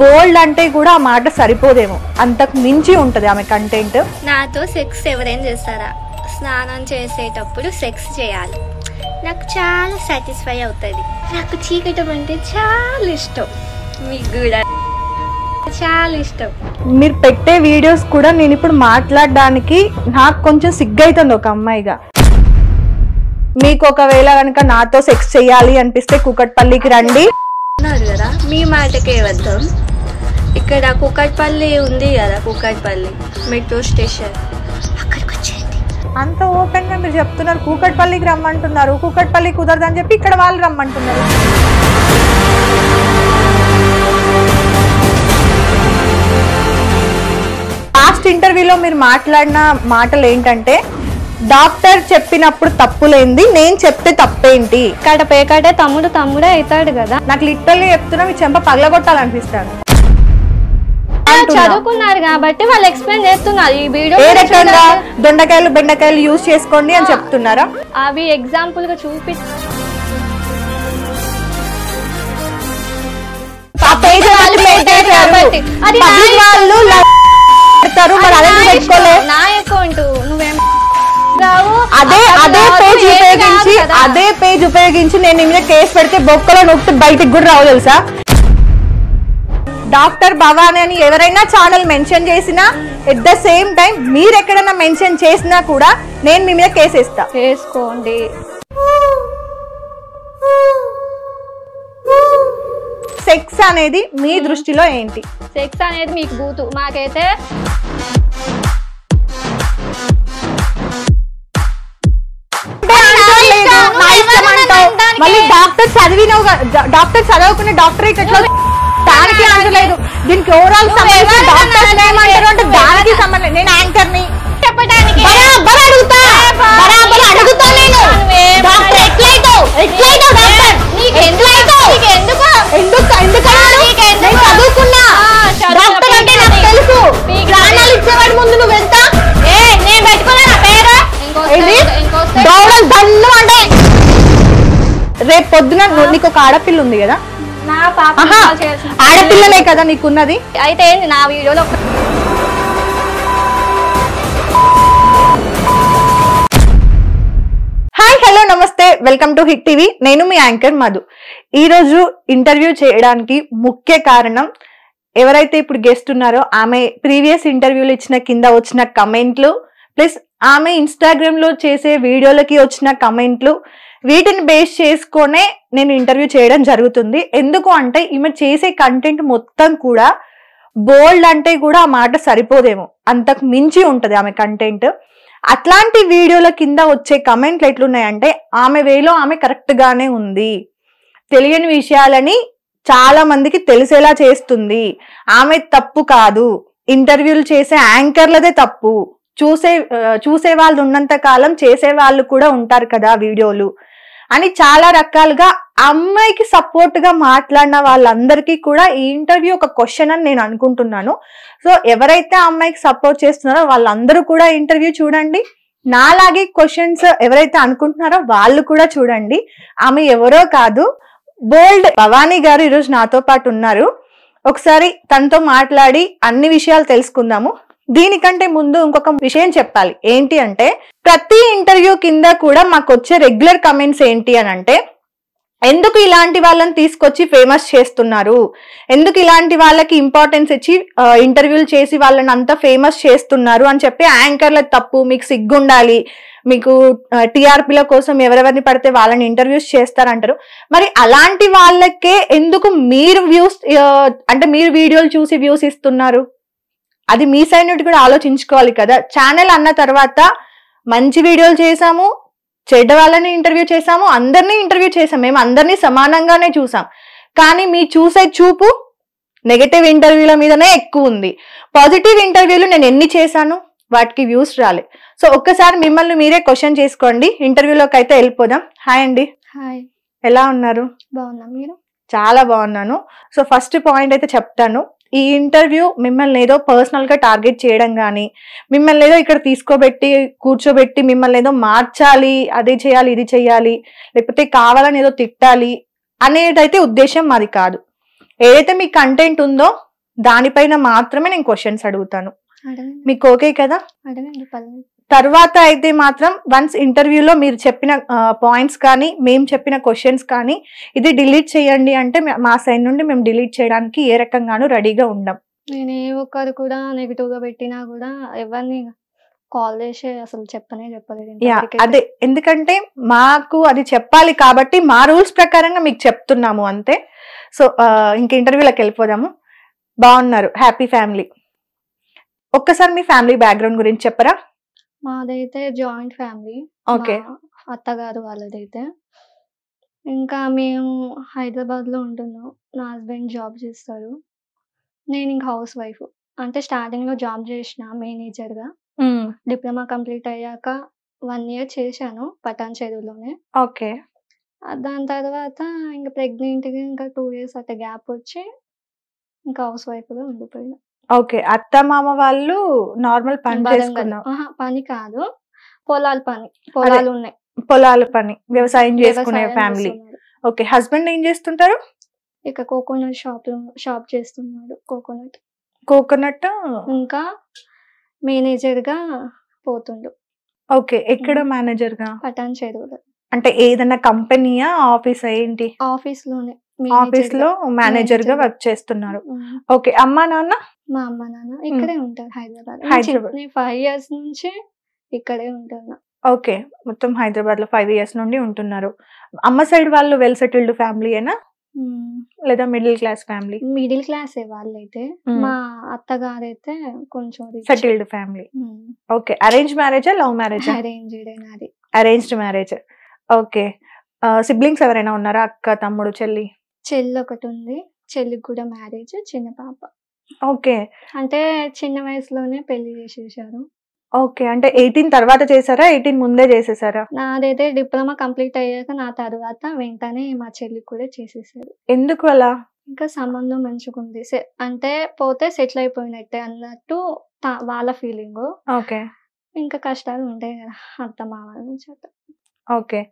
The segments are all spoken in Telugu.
బోల్డ్ అంటే కూడా ఆ మాట సరిపోదేమో, అంతకు మించి ఉంటది ఆమె కంటెంట్. నాతో సెక్స్ ఎవరైనా చేస్తారా? స్నానం చేసేటప్పుడు సెక్స్ చేయాలి, నాకు చాలా సాటిస్ఫై అవుతుంది. నాకు చీకటం అంటే చాలా ఇష్టం, మీకు కూడా చాలా ఇష్టం. మీరు పెట్టే వీడియోస్ కూడా నేను ఇప్పుడు మాట్లాడడానికి నాకు కొంచెం సిగ్గైతుంది ఒక అమ్మాయిగా. మీకు ఒకవేళ కనుక నాతో సెక్స్ చేయాలి అనిపిస్తే కూకట్పల్లికి రండి అన్నారు కదా, మీ మాటకే వద్దాం. ఇక్కడ కూకట్పల్లి ఉంది కదా, కూకట్పల్లి మెట్రో స్టేషన్, అక్కడికి వచ్చేయండి. అంత ఓపెన్ గా మీరు చెప్తున్నారు, కూకట్పల్లికి రమ్మంటున్నారు. కూకట్పల్లి కుదరదని చెప్పి ఇక్కడ వాళ్ళు రమ్మంటున్నారు. లాస్ట్ ఇంటర్వ్యూలో మీరు మాట్లాడిన మాటలు ఏంటంటే, డాక్టర్ చెప్పినప్పుడు తప్పులేంది, నేను చెప్తే తప్పేంటి, పేకాటే తమ్ముడే అవుతాడు కదా. నాకు లిటరల్లీ చెప్తున్నా మీ చెంప పగలగొట్టాలనిపిస్తాను. చదువుకున్నారు కాబట్టి వాళ్ళు ఎక్స్ప్లెయిన్ చేస్తున్నారు. ఈ వీడియో ఏ రకంగా దొండకాయలు బెండకాయలు యూజ్ చేసుకోండి అని చెప్తున్నారా? అవి ఎగ్జాంపుల్ గా చూపి నా అకౌంట్ నువ్వేం అదే పేజ్ ఉపయోగించి నేను నీ మీద కేసు పెడితే బొక్కలో నొక్కితే బయటికి కూడా రావు తెలుసా. డాక్టర్ భవానీ అని ఎవరైనా ఛానల్ మెన్షన్ చేసినా, ఎట్ ద సేమ్ టైం మీరు ఎక్కడైనా మెన్షన్ చేసినా కూడా నేను మీ మీద కేసు ఇస్తా. చేసుకోండి. సెక్స్ అనేది మీ దృష్టిలో ఏంటి? సెక్స్ అనేది మీకు బూతు, మాకైతే మళ్ళీ డాక్టర్ చదవకుండా డాక్టరేట్ ఎట్లా, దానికి ఆన్సర్ లేదు. దీనికి ఓవరాల్ సంబంధించి డాక్టర్స్ ఏమంటారు అంటే దానికి సంబంధం. నేను యాంకర్ ని చెప్పడానికి ముందు నువ్వు ఎంత రేపు పొద్దున నీకు ఒక ఆడపిల్ల ఉంది కదా, ఆడపిల్లలే కదా నీకున్నది. అయితే ఏంది నా వీడియోలో హాయ్ హలో నమస్తే, వెల్కమ్ టు హిట్ టీవీ. నేను మీ యాంకర్ మధు. ఈ రోజు ఇంటర్వ్యూ చేయడానికి ముఖ్య కారణం, ఎవరైతే ఇప్పుడు గెస్ట్ ఉన్నారో ఆమె ప్రీవియస్ ఇంటర్వ్యూలు ఇచ్చిన కింద వచ్చిన కమెంట్లు, ప్లస్ ఆమె ఇన్స్టాగ్రామ్ లో చేసే వీడియోలకి వచ్చిన కమెంట్లు, వీటిని బేస్ చేసుకొనే నేను ఇంటర్వ్యూ చేయడం జరుగుతుంది. ఎందుకు అంటే ఈమె చేసే కంటెంట్ మొత్తం కూడా బోల్డ్ అంటే కూడా ఆ మాట సరిపోదేమో, అంతకు మించి ఉంటది ఆమె కంటెంట్. అట్లాంటి వీడియోల కింద వచ్చే కమెంట్లు ఎట్లున్నాయంటే, ఆమె వేలో ఆమె కరెక్ట్ గానే ఉంది, తెలియని విషయాలని చాలా మందికి తెలిసేలా చేస్తుంది, ఆమె తప్పు కాదు, ఇంటర్వ్యూలు చేసే యాంకర్లదే తప్పు, చూసే వాళ్ళు ఉన్నంత కాలం చేసే వాళ్ళు కూడా ఉంటారు కదా వీడియోలు అని చాలా రకాలుగా అమ్మాయికి సపోర్ట్ గా మాట్లాడిన వాళ్ళందరికీ కూడా ఈ ఇంటర్వ్యూ ఒక క్వశ్చన్ అని నేను అనుకుంటున్నాను. సో ఎవరైతే అమ్మాయికి సపోర్ట్ చేస్తున్నారో వాళ్ళందరూ కూడా ఇంటర్వ్యూ చూడండి. నాలాగే క్వశ్చన్స్ ఎవరైతే అనుకుంటున్నారో వాళ్ళు కూడా చూడండి. ఆమె ఎవరో కాదు, బోల్డ్ భవానీ గారు ఈరోజు నాతో పాటు ఉన్నారు. ఒకసారి తనతో మాట్లాడి అన్ని విషయాలు తెలుసుకుందాము. దీనికంటే ముందు ఇంకొక విషయం చెప్పాలి. ఏంటి అంటే, ప్రతి ఇంటర్వ్యూ కింద కూడా మాకు వచ్చే రెగ్యులర్ కమెంట్స్ ఏంటి అని అంటే, ఎందుకు ఇలాంటి వాళ్ళని తీసుకొచ్చి ఫేమస్ చేస్తున్నారు, ఎందుకు ఇలాంటి వాళ్ళకి ఇంపార్టెన్స్ ఇచ్చి ఇంటర్వ్యూలు చేసి వాళ్ళని అంతా ఫేమస్ చేస్తున్నారు అని చెప్పి, యాంకర్ల తప్పు, మీకు సిగ్గుండాలి, మీకు టీఆర్పీల కోసం ఎవరెవరిని పడితే వాళ్ళని ఇంటర్వ్యూస్ చేస్తారంటారు. మరి అలాంటి వాళ్ళకే ఎందుకు మీరు వ్యూస్ అంటే మీరు వీడియోలు చూసి వ్యూస్ ఇస్తున్నారు? అది మీ సైడ్ నుండి కూడా ఆలోచించుకోవాలి కదా. ఛానల్ అన్న తర్వాత మంచి వీడియోలు చేసాము, చెడ్డ వాళ్ళని ఇంటర్వ్యూ చేసాము, అందరినీ ఇంటర్వ్యూ చేసాం, మేము అందరినీ సమానంగానే చూసాం. కానీ మీ చూసే చూపు నెగటివ్ ఇంటర్వ్యూల మీదనే ఎక్కువ ఉంది. పాజిటివ్ ఇంటర్వ్యూలు నేను ఎన్ని చేశాను, వాటికి వ్యూస్ రాలే. సో ఒక్కసారి మిమ్మల్ని మీరే క్వశ్చన్ చేసుకోండి. ఇంటర్వ్యూలోకి అయితే వెళ్ళిపోదాం. హాయ్ అండి. హాయ్, ఎలా ఉన్నారు? బాగున్నా, మీరు? చాలా బాగున్నాను. సో ఫస్ట్ పాయింట్ అయితే చెప్తాను, ఈ ఇంటర్వ్యూ మిమ్మల్ని ఏదో పర్సనల్ గా టార్గెట్ చేయడం కానీ, మిమ్మల్ని ఏదో ఇక్కడ కూర్చోబెట్టి మిమ్మల్ని ఏదో మార్చాలి, అది చేయాలి ఇది చేయాలి, లేకపోతే కావాలని ఏదో తిట్టాలి అనేదైతే ఉద్దేశం మాది కాదు. ఏదైతే మీ కంటెంట్ ఉందో దానిపైన మాత్రమే నేను క్వశ్చన్స్ అడుగుతాను. అడగండి మీకు ఓకే కదా? అడగండి పర్లేదు. తర్వాత అయితే మాత్రం వన్స్ ఇంటర్వ్యూలో మీరు చెప్పిన పాయింట్స్ కానీ మేము చెప్పిన క్వశ్చన్స్ కానీ ఇది డిలీట్ చేయండి అంటే మా సైడ్ నుండి మేము డిలీట్ చేయడానికి ఏ రకంగానూ రెడీగా ఉండం. నేను ఏ ఒక్కరు కూడా నెగిటివ్ గా పెట్టినా కూడా ఎవరిని కాల్ చేసి అసలు చెప్పలేదు యా ఇంతవరకైతే. అదే, ఎందుకంటే మాకు అది చెప్పాలి కాబట్టి మా రూల్స్ ప్రకారంగా మీకు చెప్తున్నాము అంతే. సో ఇంక ఇంటర్వ్యూలోకి వెళ్ళిపోదాము. బాగున్నారు, హ్యాపీ ఫ్యామిలీ. ఒక్కసారి మీ ఫ్యామిలీ బ్యాక్గ్రౌండ్ గురించి చెప్పరా? మాదైతే జాయింట్ ఫ్యామిలీ. ఓకే. మా అత్తగారు వాళ్ళదైతే. ఇంకా మేము హైదరాబాద్ లో ఉంటున్నాం. నా హస్బెండ్ జాబ్ చేస్తారు. నేను ఇంకా హౌస్ వైఫ్. అంటే స్టార్టింగ్ లో జాబ్ చేసిన మేనేజర్ గా. డిప్లొమా కంప్లీట్ అయ్యాక 1 year చేశాను పటాన్ చెరువులోనే. ఓకే. దాని తర్వాత ఇంకా ప్రెగ్నెంట్ గా ఇంకా 2 years అట్లా గ్యాప్ వచ్చి ఇంకా హౌస్ వైఫ్ గా ఉండిపోయినా. ఓకే. అత్త మామ వాళ్ళు నార్మల్ పని వరంగల్. చేసుకున్నాం, పని కాదు, పొలాల పని. పొలాలు ఉన్నాయి, పొలాల పని, వ్యవసాయం చేసుకునే వ్యవసాయం ఫ్యామిలీ. చేస్తున్నారు. ఓకే. హస్బెండ్ ఏం చేస్తుంటారు? ఇక కోకోనట్ షాప్ చేస్తున్నాడు. కోకోనట్. ఇంకా మేనేజర్ గా పోతుండు ఓకే. ఎక్కడ మేనేజర్ గా? పటాన్ చెరువులో. అంటే ఏదైనా కంపెనీయా, ఆఫీస్ ఏంటి? ఆఫీస్ లోనే ఆఫీస్ లో మేనేజర్ గా వర్క్ చేస్తున్నారు. ఓకే. అమ్మా నాన్న? మా అమ్మ నాన్న ఇక్కడే ఉంటారు హైదరాబాద్. హైదరాబాద్. నేను 5 years నుంచి ఇక్కడే ఉంటున్నా. ఓకే. మొత్తం హైదరాబాద్ లో 5 years నుండి ఉంటున్నారు. అమ్మ సైడ్ వాళ్ళు వెల్ సెటిల్డ్ ఫ్యామిలీయేనా లేదా middle class family? Middle class వాళ్ళైతే. మా అత్తగారైతే కొంచెం సెటిల్డ్ ఫ్యామిలీ. ఓకే. అరేంజ్ మ్యారేజా, లవ్ మ్యారేజా? అరేంజ్డ్ నాది. Arranged marriage. ఓకే. సిబ్లింగ్స్ ఎవరైనా ఉన్నారా? అక్క, తమ్ముడు, చెల్లి? చెల్లి ఒకటి ఉంది. చెల్లికి కూడా మ్యారేజ్, చిన్న పాప. ఓకే. అంటే చిన్న వయసులోనే పెళ్లి చేసేసారు. ఓకే. అంటే 18 తర్వాత చేసారా, 18 ముందే చేసేసారా? నాదైతే డిప్లొమా కంప్లీట్ అయ్యాక నా తర్వాత వెంటనే మా చెల్లికి కూడా చేసేసారు. ఎందుకు అలా? ఇంకా సంబంధం మంచిగుంది, అంటే పోతే సెటిల్ అయిపోయినట్టే అన్నట్టు వాళ్ళ ఫీలింగ్. ఓకే. ఇంకా కష్టాలు ఉంటాయి కదా అత్త మామ నుంచి అట్లా. ఓకే.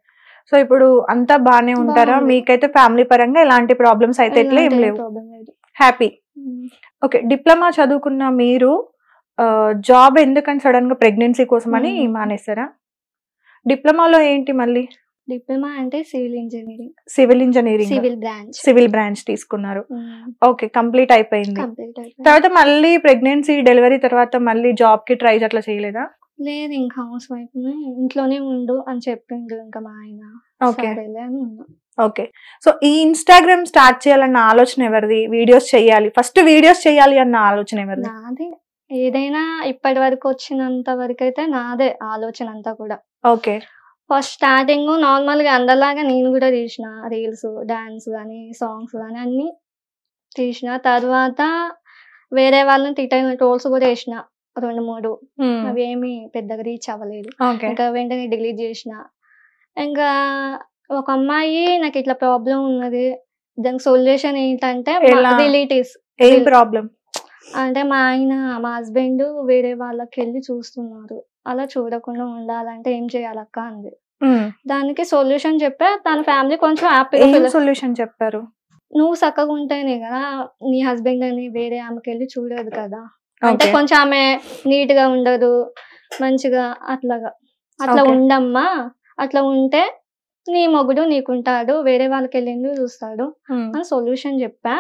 సో ఇప్పుడు అంతా బానే ఉంటారా? బాగుంది. మీకైతే ఫ్యామిలీ పరంగా ఎలాంటి ప్రాబ్లమ్స్ అయితే ఎట్లా ఏం లేవు, ప్రాబ్లం లేదు. హ్యాపీ. ఓకే. డిప్లొమా చదువుకున్న మీరు జాబ్ ఎందుకని సడన్ గా ప్రెగ్నెన్సీ కోసం అని మానేస్తారా? డిప్లొమాలో ఏంటి మళ్ళీ? డిప్లొమా అంటే సివిల్ ఇంజనీరింగ్. సివిల్ బ్రాంచ్ తీసుకున్నారు. ఓకే. కంప్లీట్ అయిపోయింది. కంప్లీట్ అయిపోయింది. తర్వాత మళ్ళీ ప్రెగ్నెన్సీ, డెలివరీ తర్వాత మళ్ళీ జాబ్ కి ట్రై అట్లా చేయలేదా? లేదు, ఇంకా హౌస్ వైఫ్ ఇంట్లోనే ఉండు అని చెప్పిండు ఇంకా మా ఆయన. ఓకే. సరేలే అని ఉన్నా. ఓకే. సో ఈ ఇన్స్టాగ్రామ్ స్టార్ట్ చేయాలన్న ఆలోచన ఎవరిది? వీడియోస్ చేయాలి, ఫస్ట్ వీడియోస్ చేయాలి అన్న ఆలోచన ఎవరిది? నాదే. ఏదైనా ఇప్పటి వరకు వచ్చినంత వరకు అయితే నాదే ఆలోచన అంతా కూడా. ఓకే. ఫస్ట్ స్టార్టింగ్ నార్మల్ గా అందరిలాగా నేను కూడా తీసిన రీల్స్, డాన్స్ కానీ, సాంగ్స్ కానీ అన్ని తీసిన. తర్వాత వేరే వాళ్ళని తిట్టిన ట్రోల్స్ కూడా వేసిన 2-3. అవి ఏమి పెద్దగా రీచ్ అవ్వలేదు. ఇంకా వెంటనే డిలీట్ చేసిన. ఇంకా ఒక అమ్మాయి నాకు ఇట్లా ప్రాబ్లం ఉన్నది, దానికి సొల్యూషన్ ఏంటంటే రిలేటివ్స్. ఏం ప్రాబ్లం అంటే మా హస్బెండ్ వేరే వాళ్ళకి వెళ్ళి చూస్తున్నారు, అలా చూడకుండా ఉండాలంటే ఏం చేయాలక్క అంది. దానికి సొల్యూషన్ చెప్పా. తన ఫ్యామిలీ కొంచెం హ్యాపీగా. సొల్యూషన్ చెప్పారు? నువ్వు చక్కగా ఉంటేనే కదా నీ హస్బెండ్ అని వేరే ఆమెకి వెళ్ళి చూడదు కదా. అంటే కొంచెం ఆమె నీట్ గా ఉండదు, మంచిగా అట్లా ఉండమ్మా. అట్లా ఉంటే నీ మొగుడు నీకుంటాడు, వేరే వాళ్ళకి వెళ్ళి చూస్తాడు అని సొల్యూషన్ చెప్పా.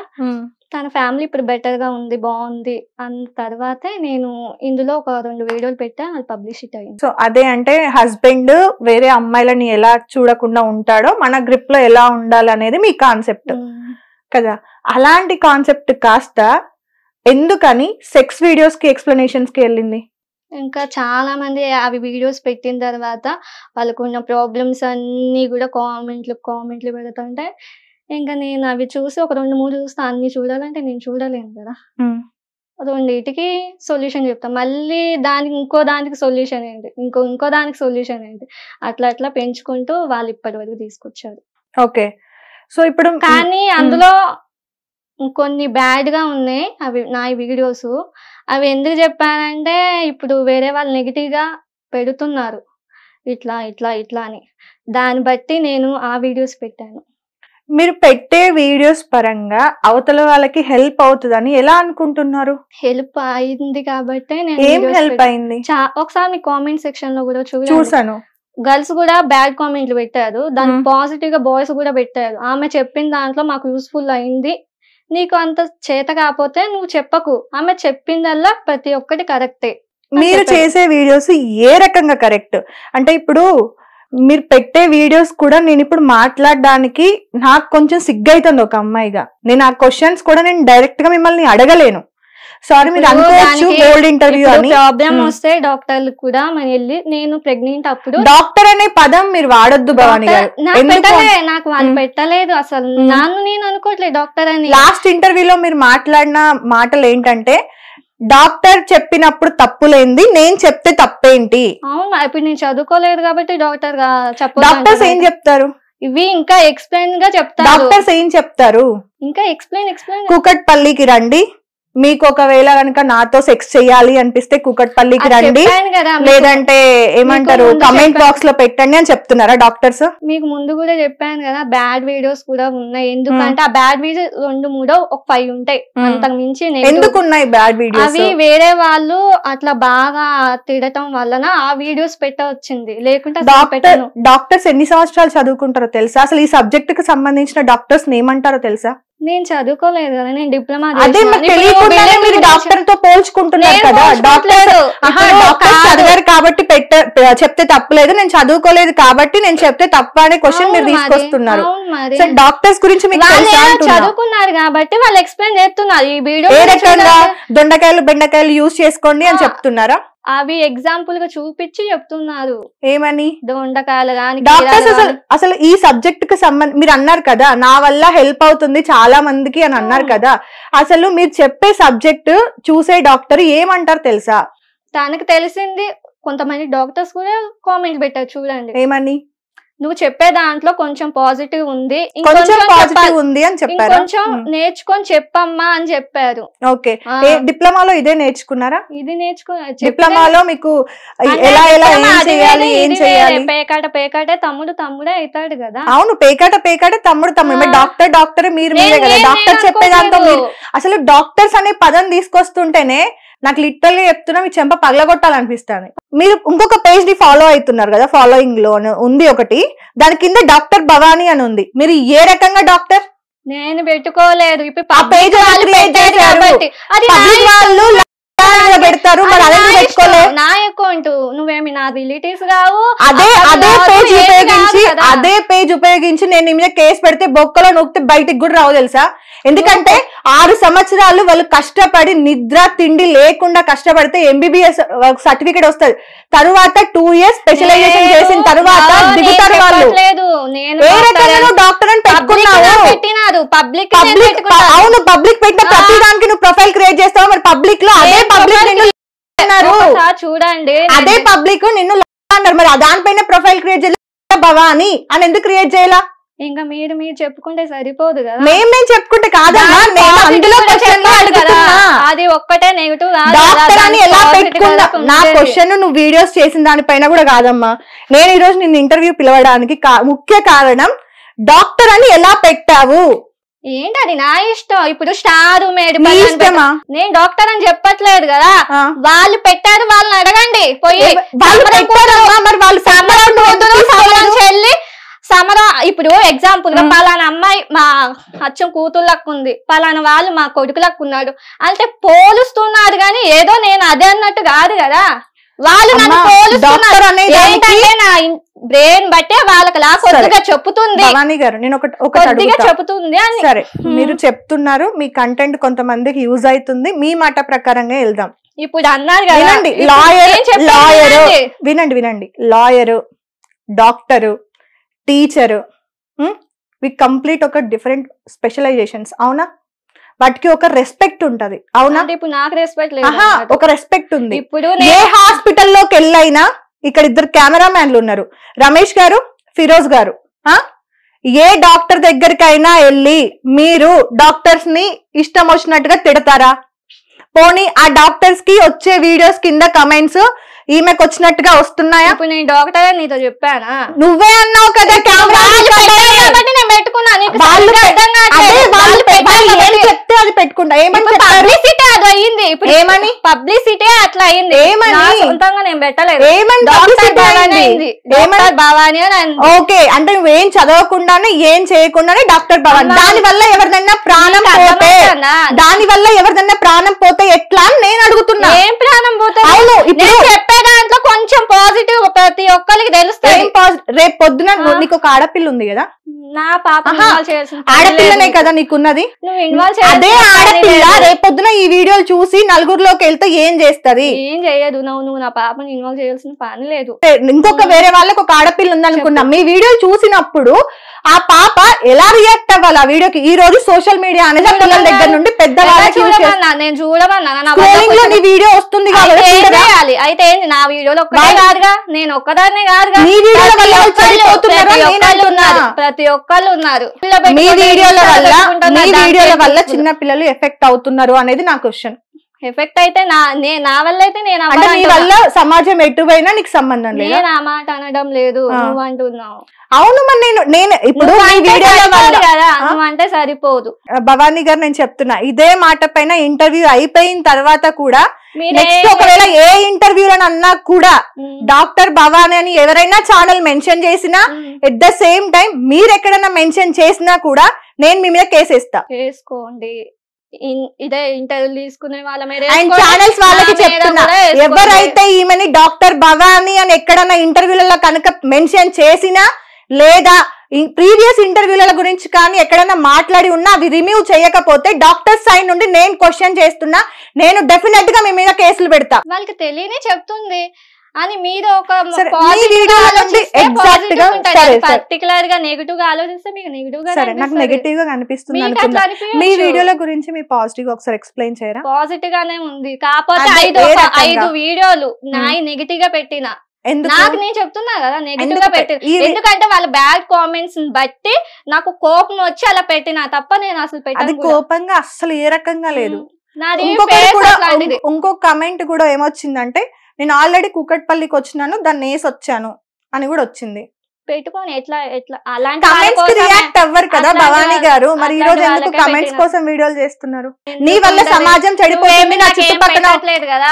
తన ఫ్యామిలీ ఇప్పుడు బెటర్ గా ఉంది, బాగుంది అన్న తర్వాతే నేను ఇందులో ఒక 2 వీడియోలు పెట్టా, అది పబ్లిసిటీ అయింది. సో అదే, అంటే హస్బెండ్ వేరే అమ్మాయిలని ఎలా చూడకుండా ఉంటాడో మన గ్రిప్ లో ఎలా ఉండాలనేది మీ కాన్సెప్ట్ కదా. అలాంటి కాన్సెప్ట్ కాస్త ఎందుకని సెక్స్ వీడియోస్ కి, ఎక్స్ప్లెనేషన్స్ కి వెళ్ళింది? ఇంకా చాలా మంది అవి వీడియోస్ పెట్టిన తర్వాత వాళ్ళకు ఉన్న ప్రాబ్లమ్స్ అన్ని కూడా కామెంట్లు పెడుతుంటే ఇంకా నేను అవి చూసి ఒక 2-3 చూస్తా. అన్ని చూడాలంటే నేను చూడలేను కదా. 2 సొల్యూషన్ చెప్తా, మళ్ళీ దానికి ఇంకో దానికి సొల్యూషన్ ఏంటి, ఇంకో దానికి సొల్యూషన్ ఏంటి, అట్లా పెంచుకుంటూ వాళ్ళు ఇప్పటి వరకు తీసుకొచ్చారు. ఓకే. సో ఇప్పుడు కానీ అందులో కొన్ని బ్యాడ్ గా ఉన్నాయి అవి నా వీడియోస్. అవి ఎందుకు చెప్పానంటే ఇప్పుడు వేరే వాళ్ళు నెగిటివ్ గా పెడుతున్నారు ఇట్లా అని, దాన్ని బట్టి నేను ఆ వీడియోస్ పెట్టాను. మీరు పెట్టే వీడియోస్ పరంగా అవతల వాళ్ళకి హెల్ప్ అవుతుందని ఎలా అనుకుంటున్నారు? హెల్ప్ అయింది కాబట్టి ఏం హెల్ప్ అయింది? ఒకసారి మీ కామెంట్ సెక్షన్ లో కూడా చూసాను. గర్ల్స్ కూడా బ్యాడ్ కామెంట్లు పెట్టారు, దాని పాజిటివ్ గా బాయ్స్ కూడా పెట్టారు. ఆమె చెప్పిన దాంట్లో మాకు యూస్ఫుల్ అయింది, నీకు అంత చేత కాకపోతే నువ్వు చెప్పకు, ఆమె చెప్పిందల్లా ప్రతి ఒక్కటి కరెక్టే. మీరు చేసే వీడియోస్ ఏ రకంగా కరెక్ట్ అంటే ఇప్పుడు మీరు పెట్టే వీడియోస్ కూడా నేను ఇప్పుడు మాట్లాడడానికి నాకు కొంచెం సిగ్గైతుంది ఒక అమ్మాయిగా. నేను ఆ క్వశ్చన్స్ కూడా నేను డైరెక్ట్ గా మిమ్మల్ని అడగలేను. సారీ మీరు అనుకోవచ్చు గోల్డ్ ఇంటర్వ్యూ అని. ప్రాబ్లం వస్తే డాక్టర్లు కూడా మనం వెళ్ళి నేను ప్రెగ్నెంట్ అప్పుడు డాక్టర్ అనే పదం మీరు వాడొద్దు భవాని గారు. నాకు వాళ్ళు పెట్టలేదు అసలు, నన్ను నేను అనుకోవట్లేదు డాక్టర్ అని. లాస్ట్ ఇంటర్వ్యూలో మీరు మాట్లాడిన మాటలు ఏంటంటే డాక్టర్ చెప్పినప్పుడు తప్పులేంది, నేను చెప్తే తప్పేంటి? అవును, ఇప్పుడు నేను చదువుకోలేదు కాబట్టి డాక్టర్ డాక్టర్స్ ఏం చెప్తారు? ఇవి ఇంకా ఎక్స్ప్లెయిన్ గా చెప్తారు. డాక్టర్స్ ఏం చెప్తారు? ఇంకా ఎక్స్ప్లెయిన్ కూకట్పల్లికి రండి, మీకు ఒకవేళ కనుక నాతో సెక్స్ చెయ్యాలి అనిపిస్తే కూకట్పల్లికి రండి, లేదంటే ఏమంటారు కమెంట్ బాక్స్ లో పెట్టండి అని చెప్తున్నారా డాక్టర్స్? మీకు ముందు కూడా చెప్పాను కదా, బ్యాడ్ వీడియోస్ కూడా ఉన్నాయి. ఎందుకంటే ఆ బ్యాడ్ వీడియోస్ 2-3 ఒక 5 ఉంటాయి, అంతకు మించి ఎందుకు ఉన్నాయి బ్యాడ్ వీడియోస్? అవి వేరే వాళ్ళు అట్లా బాగా తిడటం వలన ఆ వీడియోస్ పెట్టవచ్చింది, లేకుంటే డాక్టర్స్ ఎన్ని సంవత్సరాలు చదువుకుంటారో తెలుసా? అసలు ఈ సబ్జెక్ట్ కి సంబంధించిన డాక్టర్స్ ఏమంటారో తెలుసా? నేను చదువుకోలేదు కదా, నేను డిప్లొమా. అదే మీరు డాక్టర్ తో పోల్చుకుంటున్నారు కదా. డాక్టర్ చదివారు కాబట్టి చెప్తే తప్పలేదు, నేను చదువుకోలేదు కాబట్టి నేను చెప్తే తప్ప అనే క్వశ్చన్ మీరు తీసుకొస్తున్నారు. డాక్టర్స్ గురించి మీకు చదువుకున్నారు కాబట్టి వాళ్ళు ఎక్స్ప్లెయిన్ చేస్తున్నారు. ఈ వీడియో ఏ రకంగా దొండకాయలు బెండకాయలు యూజ్ చేసుకోండి అని చెప్తున్నారా? అవి ఎగ్జాంపుల్ గా చూపించి చెప్తున్నారు. ఏమని? దొండకాయలు కానీ డాక్టర్స్ అసలు ఈ సబ్జెక్ట్ కి మీరు అన్నారు కదా నా వల్ల హెల్ప్ అవుతుంది చాలా మందికి అని అన్నారు కదా, అసలు మీరు చెప్పే సబ్జెక్ట్ చూసే డాక్టర్ ఏమంటారు తెలుసా? తనకు తెలిసింది. కొంతమంది డాక్టర్స్ కూడా కామెంట్ పెట్టారు చూడండి. ఏమని? నువ్వు చెప్పే దాంట్లో కొంచెం పాజిటివ్ ఉంది, అని చెప్పారు, కొంచెం నేర్చుకొని చెప్పమ్మా అని చెప్పారు. ఓకే, డిప్లొమాలో ఇదే నేర్చుకున్నారా? ఇది నేర్చుకున్నా. డిప్లొమాలో మీకు ఎలా ఏం చేయాలి? పేకాటే తమ్ముడే అవుతాడు కదా. అవును, పేకాటే తమ్ముడు. డాక్టర్ మీరు కదా. డాక్టర్ చెప్పేదాంతో అసలు డాక్టర్స్ అనే పదం తీసుకొస్తుంటేనే నాకు లిటరల్లీ చెప్తున్నా మీ చెంప పగలగొట్టాలనిపిస్తుంది. మీరు ఇంకొక పేజ్ ని ఫాలో అవుతున్నారు కదా, ఫాలోయింగ్ లో ఉంది ఒకటి, దాని కింద డాక్టర్ భవానీ అని ఉంది. మీరు ఏ రకంగా డాక్టర్? నేను పెట్టుకోలేదు, పెడతారు నా అకౌంట్. నువ్వేమి నా రిలేటివ్స్ కావు. అదే పేజ్ ఉపయోగించి నేను నీ మీద కేసు పెడితే బొక్కలో నొక్కితే బయటికి కూడా రావు తెలుసా? ఎందుకంటే 6 సంవత్సరాలు వాళ్ళు కష్టపడి నిద్ర తిండి లేకుండా కష్టపడితే ఎంబీబీఎస్ సర్టిఫికేట్ వస్తుంది. తరువాత 2 years స్పెషలైజేషన్ చేసిన తర్వాత దిగుతారు వాళ్ళు. ఏ రకంగా డాక్టర్ అని పెట్టుకున్నావు? పబ్లిక్ అవును, పబ్లిక్ పెట్టిన ప్రతి దానికి నువ్వు ప్రొఫైల్ క్రియేట్ చేస్తావు. మరి పబ్లిక్ లో అదే పబ్లిక్ చూడండి, అదే పబ్లిక్ నిన్ను అన్నారు. మరి దానిపైన ప్రొఫైల్ క్రియేట్ చేయాలి భవానీ అని ఎందుకు క్రియేట్ చేయాలా? ఇంకా మీరు చెప్పుకుంటే సరిపోదు కదా. మేము చెప్పుకుంటే కాదమ్మా, అది ఒక్కటే నెగటివ్. డాక్టర్ అని ఎలా పెట్టుకున్నా నా క్వశ్చన్ నువ్వు వీడియోస్ చేసిన దానిపైన కూడా కాదమ్మా. నేను ఈ రోజు నిన్ను ఇంటర్వ్యూ పిలవడానికి ముఖ్య కారణం డాక్టర్ అని ఎలా పెట్టావు ఏంటి, అది నా ఇష్టం. ఇప్పుడు స్టార్ నేను డాక్టర్ అని చెప్పట్లేదు కదా, వాళ్ళు పెట్టారు, వాళ్ళని అడగండి పోయి. చెల్లి సమరం ఇప్పుడు ఎగ్జాంపుల్ గా పలానా అమ్మాయి మా అచ్చం కూతుళ్ళకు ఉంది, పలానా వాళ్ళు మా కొడుకులకు ఉన్నాడు అంటే పోలుస్తున్నారు కానీ ఏదో నేను అదే అన్నట్టు కాదు కదా. వాళ్ళు నన్ను పోలుస్తున్నారు ఏంటంటే నా బ్రెయిన్ బట్టే వాళ్ళకి లా కొద్దిగా చెప్పుతుంది. భవానీ గారు నేను కొద్దిగా చెప్తుంది అని. సరే, మీరు చెప్తున్నారు, మీ కంటెంట్ కొంతమందికి యూజ్ అవుతుంది, మీ మాట ప్రకారంగా వెళ్దాం. ఇప్పుడు అన్నారు కదా, వినండి, లాయరు, డాక్టరు, టీచరు, కంప్లీట్ ఒక డిఫరెంట్ స్పెషలైజేషన్స్. అవునా? వాటికి ఒక రెస్పెక్ట్ ఉంటది. అవునా? ఇప్పుడు నాకు రెస్పెక్ట్ లేదు, ఒక రెస్పెక్ట్ ఉంది. ఇప్పుడు ఏ హాస్పిటల్లోకి వెళ్ళైనా ఇక్కడ 2 కెమెరామ్యాన్లు ఉన్నారు, రమేష్ గారు, ఫిరోజ్ గారు. ఏ డాక్టర్ దగ్గరికైనా వెళ్ళి మీరు డాక్టర్స్ ని ఇష్టం వచ్చినట్టుగా తిడతారా? పోనీ ఆ డాక్టర్స్ కి వచ్చే వీడియోస్ కింద కమెంట్స్ ఈమెకు వచ్చినట్టుగా వస్తున్నాయా? ఇప్పుడు నేను డాక్టర్ నీతో చెప్పానా? నువ్వే అన్నావు కదా కాబట్టి నేను పెట్టుకున్నా. చెప్తే అది పెట్టుకుంటా. ఏమని పబ్లిసిటీ అది అయ్యింది. ఇప్పుడు ఏమని పబ్లిసిటీ అట్లా అయింది. ఏమని సొంతంగా నేను పెట్టలేదు. ఏమని భవాని అని. ఓకే, అంటే నువ్వేం చదవకుండానే ఏం చేయకుండానే డాక్టర్ భవాని. దాని వల్ల ఎవరిదైనా ప్రాణం పోతే, దాని వల్ల ఎవరిదైనా ప్రాణం పోతే ఎట్లా అని నేను అడుగుతున్నా. ఏం ప్రాణం పోతే? అవును, ఇప్పుడు చెప్పే దాంట్లో కొంచెం పాజిటివ్ ప్రతి ఒక్కరికి తెలుస్తుంది. రేపు పొద్దున నీకు ఒక ఆడపిల్ల ఉంది కదా, నా పాప ఆడపిల్లనే కదా నీకున్నది. అదే ఆడపిల్ల రేపొద్దున ఈ వీడియోలు చూసి నలుగురిలోకి వెళ్తే ఏం చేస్తది? ఏం చేయదు. నువ్వు నా పాపని ఇన్వాల్వ్ చేయాల్సిన పని లేదు. ఇంకొక వేరే వాళ్ళకి ఒక ఆడపిల్ల ఉంది అనుకున్నాం. మీ వీడియోలు చూసినప్పుడు ఆ పాప ఎలా రియాక్ట్ అవ్వాలి ఆ వీడియోకి? ఈ రోజు సోషల్ మీడియా అనేది పిల్లల దగ్గర నుండి పెద్ద వాళ్ళకి నేను చూడమన్నా నీ వీడియో వస్తుంది కాబట్టి అయితే ఏంటి, నా వీడియోలో ఒక్కటే కాదుగా, నేను ఒక్కదాన్నే కాదుగా, మీ వీడియోల వల్ల ప్రతి ఒక్కళ్ళు ఉన్నారు. మీ వీడియోల వల్ల చిన్న పిల్లలు ఎఫెక్ట్ అవుతున్నారు అనేది నా క్వశ్చన్. ఎఫెక్ట్ అయితే నా వల్ల అయితే నేను నీ వల్ల సమాజం ఎటువైనా నీకు సంబంధం లేదు. నేను ఆ మాట అనడం లేదు, నువ్వు అంటున్నావు. అవును, మరి నేను ఇప్పుడు నువ్వు అంటే సరిపోదు. భవానీ గారు, నేను చెప్తున్నా ఇదే మాట పైన ఇంటర్వ్యూ అయిపోయిన తర్వాత కూడా నెక్స్ట్ ఒకవేళ ఏ ఇంటర్వ్యూలో అన్నా కూడా డాక్టర్ భవానీ అని ఎవరైనా ఛానల్ మెన్షన్ చేసినా, ఎట్ ద సేమ్ టైం మీరు ఎక్కడైనా మెన్షన్ చేసినా కూడా నేను మీ మీద కేసేస్తా. వేసుకోండి. ఇదే ఇంటర్వ్యూ తీసుకునే వాళ్ళ అండ్ ఛానల్స్ వాళ్ళకి చెప్తున్నా, ఎవరైతే ఈమెని డాక్టర్ భవానీ అని ఎక్కడన్నా ఇంటర్వ్యూలలో కనుక మెన్షన్ చేసినా లేదా ప్రీవియస్ ఇంటర్వ్యూల గురించి కానీ ఎక్కడైనా మాట్లాడి ఉన్నా అవి రిమూవ్ చేయకపోతే డాక్టర్ సైడ్ నుండి నేను క్వశ్చన్ చేస్తున్నా, నేను డెఫినెట్ గా మీ మీద కేసులు పెడతా. వాళ్ళకి తెలియనే చెప్తుంది అని మీరు ఒక పర్టికులర్ గా నెగిటివ్ గా ఆలోచిస్తే మీకు నెగిటివ్ గా నాకు నెగిటివ్ గా కనిపిస్తుంది. మీ వీడియోల గురించి మీ పాజిటివ్ గా ఒకసారి ఎక్స్ప్లెయిన్ చేయరా? పాజిటివ్ గానే ఉంది, కాకపోతే 5 వీడియోలు నాయి నెగిటివ్ గా పెట్టిన. నాకు నేను చెప్తున్నా కదా నెగిటివ్ గా పెట్టిన, ఎందుకంటే వాళ్ళ బ్యాడ్ కామెంట్స్ బట్టి నాకు కోపం వచ్చి అలా పెట్టిన తప్ప నేను అసలు పెట్టాను. కోపంగా అసలు ఏ రకంగా లేదు. ఇంకో కమెంట్ కూడా ఏమొచ్చిందంటే, నేను ఆల్రెడీ కూకట్పల్లికి వచ్చినాను, దాన్ని వేసి వచ్చాను అని కూడా వచ్చింది. పెట్టుకొని ఎట్లా అలాంటి కమెంట్స్ కి రియాక్ట్ అవ్వరు కదా భవానీ గారు. మరి ఈ రోజు ఎందుకు కమెంట్స్ కోసం వీడియోలు చేస్తున్నారు? నీ వల్ల సమాజం చెడిపోయింది, నా చుట్టుపక్కల కదా.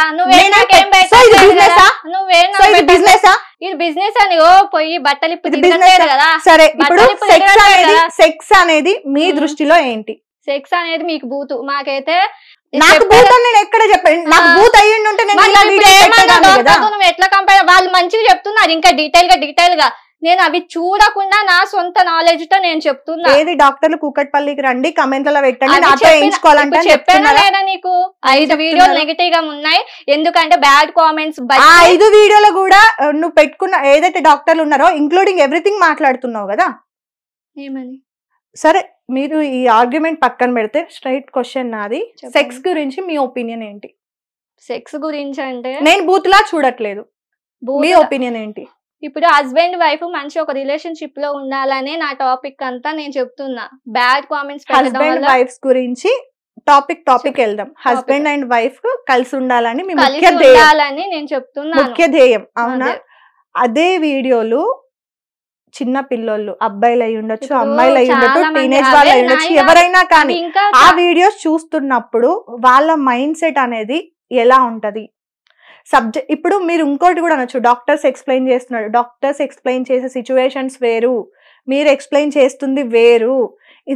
ఇది బిజినెస్ అని పోయి బట్టలు కదా. సరే, ఇప్పుడు సెక్స్ అనేది మీ దృష్టిలో ఏంటి? సెక్స్ అనేది మీకు బూతు, మాకైతే నాకు బూత్ అని నేను ఎక్కడ చెప్పాను. నాకు బూత్ అయ్యిండు ఉంటే నువ్వు ఎట్లా కంపేర్, వాళ్ళు మంచిగా చెప్తున్నారు ఇంకా డీటెయిల్ గా. నేను అవి చూడకుండా నా సొంత నాలెడ్జ్ తో నేను చెప్తున్నా. ఏది డాక్టర్లు కూకట్పల్లికి రండి, కామెంట్లలో పెట్టండి, నాతో వేయించుకోవాలంటే చెప్పానా లేదా నీకు? 5 వీడియోలు నెగిటివ్ గా ఉన్నాయి, ఎందుకంటే బ్యాడ్ కామెంట్స్. 5 వీడియోలు కూడా నువ్వు పెట్టుకున్న ఏదైతే డాక్టర్లు ఉన్నారో ఇంక్లూడింగ్ ఎవ్రీథింగ్ మాట్లాడుతున్నావు కదా. ఏమని? సరే, మీరు ఈ ఆర్గ్యుమెంట్ పక్కన పెడితే స్ట్రైట్ క్వశ్చన్ నాది, సెక్స్ గురించి మీ ఒపీనియన్ ఏంటి? సెక్స్ గురించి అంటే నేను బూత్ లా చూడట్లేదు, మీ ఒపీనియన్ ఏంటి? ఇప్పుడు హస్బెండ్ వైఫ్ మంచి ఒక రిలేషన్షిప్ లో ఉండాలనే నా టాపిక్ అంతా నేను చెప్తున్నా. బ్యాడ్ కామెంట్స్ హస్బెండ్ వైఫ్స్ గురించి టాపిక్ వెళ్దాం. హస్బెండ్ అండ్ వైఫ్ కలిసి ఉండాలని నేను చెప్తున్నా, ముఖ్య ధ్యేయం. అవునా? అదే వీడియోలు చిన్న పిల్లోళ్ళు, అబ్బాయిలు అయి ఉండొచ్చు, అమ్మాయిలు అయి ఉండొచ్చు, టీనేజ్ వాళ్ళు అయి ఉండొచ్చు, ఎవరైనా కానీ ఆ వీడియోస్ చూస్తున్నప్పుడు వాళ్ళ మైండ్ సెట్ అనేది ఎలా ఉంటది? సబ్జెక్ట్ ఇప్పుడు మీరు ఇంకోటి కూడా అనొచ్చు, డాక్టర్స్ ఎక్స్ప్లెయిన్ చేస్తున్నాడు, డాక్టర్స్ ఎక్స్ప్లెయిన్ చేసే సిచ్యువేషన్స్ వేరు, మీరు ఎక్స్ప్లెయిన్ చేస్తుంది వేరు.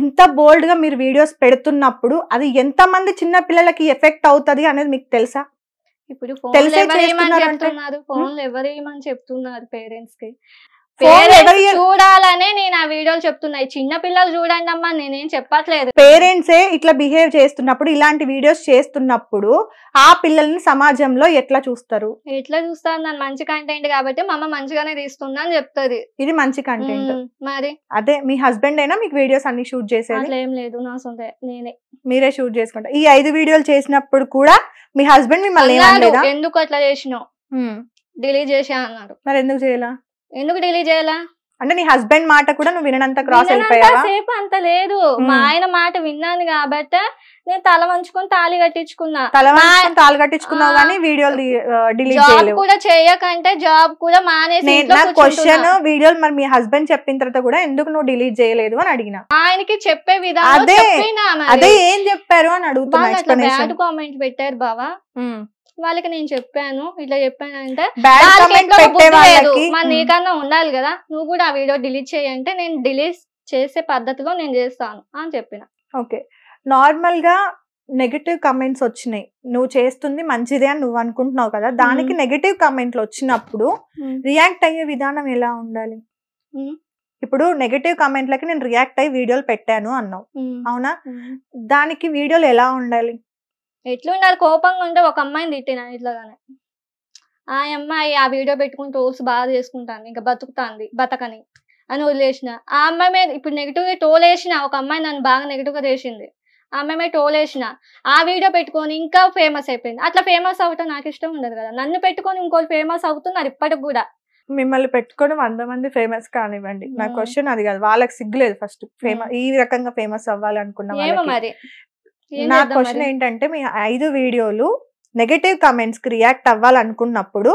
ఇంత బోల్డ్ గా మీరు వీడియోస్ పెడుతున్నప్పుడు అది ఎంత మంది చిన్న పిల్లలకి ఎఫెక్ట్ అవుతది అనేది మీకు తెలుసా? ఇప్పుడు ఫోన్లు ఎవరేమని చెప్తున్నారు పేరెంట్స్ కి, చూడాలనే నేను ఆ వీడియోలు చెప్తున్నా. చిన్న పిల్లలు చూడండి అమ్మా, నేనేం చెప్పట్లేదు. పేరెంట్సే ఇట్లా బిహేవ్ చేస్తున్నప్పుడు, ఇలాంటి వీడియోస్ చేస్తున్నప్పుడు ఆ పిల్లల్ని సమాజంలో ఎట్లా చూస్తారు? ఎట్లా చూస్తారు? నన్ను మంచి కంటెంట్ కాబట్టి మా అమ్మ మంచిగానే తీస్తుందా అని చెప్తుంది. ఇది మంచి కంటెంట్. మరి అదే మీ హస్బెండ్ అయినా మీకు వీడియోస్ అన్ని షూట్ చేసేది? ఏం లేదు, నా సొంత నేనే, మీరే షూట్ చేసుకుంటా. ఈ 5 వీడియోలు చేసినప్పుడు కూడా మీ హస్బెండ్ మిమ్మల్ని ఏమనలేదా? ఎందుకు అట్లా చేసినావు, డిలీట్ చేసా అన్నాడు. మరి ఎందుకు చేయాలా? ఎందుకు డిలీట్ చేయాలా? అంటే నీ హస్బెండ్ మాట కూడా నువ్వు వినంత క్రాస్ అయిపోయావా? సేపు అంత లేదు, మా ఆయన మాట విన్నాను కాబట్టి నేను తల వంచుకొని తాళి కట్టించుకున్నా. తాళి కట్టించుకున్నావు కానీ వీడియోలు డిలీట్ చేయలేవు. కూడా చేయకంటే జాబ్ కూడా మానేసి క్వశ్చన్ వీడియోలు మరి మీ హస్బెండ్ చెప్పిన తర్వాత కూడా ఎందుకు నువ్వు డిలీట్ చేయలేదు అని అడిగిన. ఆయనకి చెప్పే విధానం అదే ఏం చెప్పారు అని అడుగుతున్నా. బ్యాడ్ కామెంట్ పెట్టారు బావా, వాళ్ళకి నేను చెప్పాను ఇట్లా చెప్పాను అంటే మరి నీకన్నా ఉండాలి కదా, నువ్వు కూడా ఆ వీడియో డిలీట్ చేయంటే నేను డిలీట్ చేసే పద్ధతిలో నేను చేస్తాను అని చెప్పిన. ఓకే, నార్మల్ గా నెగటివ్ కమెంట్స్ వచ్చినాయి, నువ్వు చేస్తుంది మంచిదే అని నువ్వు అనుకుంటున్నావు కదా, దానికి నెగటివ్ కమెంట్లు వచ్చినప్పుడు రియాక్ట్ అయ్యే విధానం ఎలా ఉండాలి? ఇప్పుడు నెగటివ్ కమెంట్లకి నేను రియాక్ట్ అయ్యి వీడియోలు పెట్టాను అన్నావు, అవునా? దానికి వీడియోలు ఎలా ఉండాలి? ఎట్లుండాలి? కోపంగా ఉంటే ఒక అమ్మాయిని తిట్టిన ఇట్లాగానే, ఆ అమ్మాయి ఆ వీడియో పెట్టుకుని టోల్స్ బాగా చేసుకుంటాను ఇంకా బతకని అని వదిలేసిన. ఆ అమ్మాయి మీద ఇప్పుడు నెగిటివ్ గా టోల్ వేసిన, ఒక అమ్మాయి నన్ను బాగా నెగిటివ్ గా చేసింది, ఆ అమ్మాయి మీద టోల్ వేసిన, ఆ వీడియో పెట్టుకొని ఇంకా ఫేమస్ అయిపోయింది. అట్లా ఫేమస్ అవటం నాకు ఇష్టం ఉండదు కదా, నన్ను పెట్టుకొని ఇంకోటి ఫేమస్ అవుతున్నారు ఇప్పటికి కూడా. మిమ్మల్ని పెట్టుకొని 100 మంది ఫేమస్ కానివ్వండి, నా క్వశ్చన్ అది కాదు, వాళ్ళకి సిగ్గులేదు ఫస్ట్ ఫేమస్ ఈ రకంగా ఫేమస్ అవ్వాలి అనుకున్న మరి. నా క్వశ్చన్ ఏంటంటే, మీ 5 వీడియోలు నెగటివ్ కమెంట్స్ కి రియాక్ట్ అవ్వాలనుకున్నప్పుడు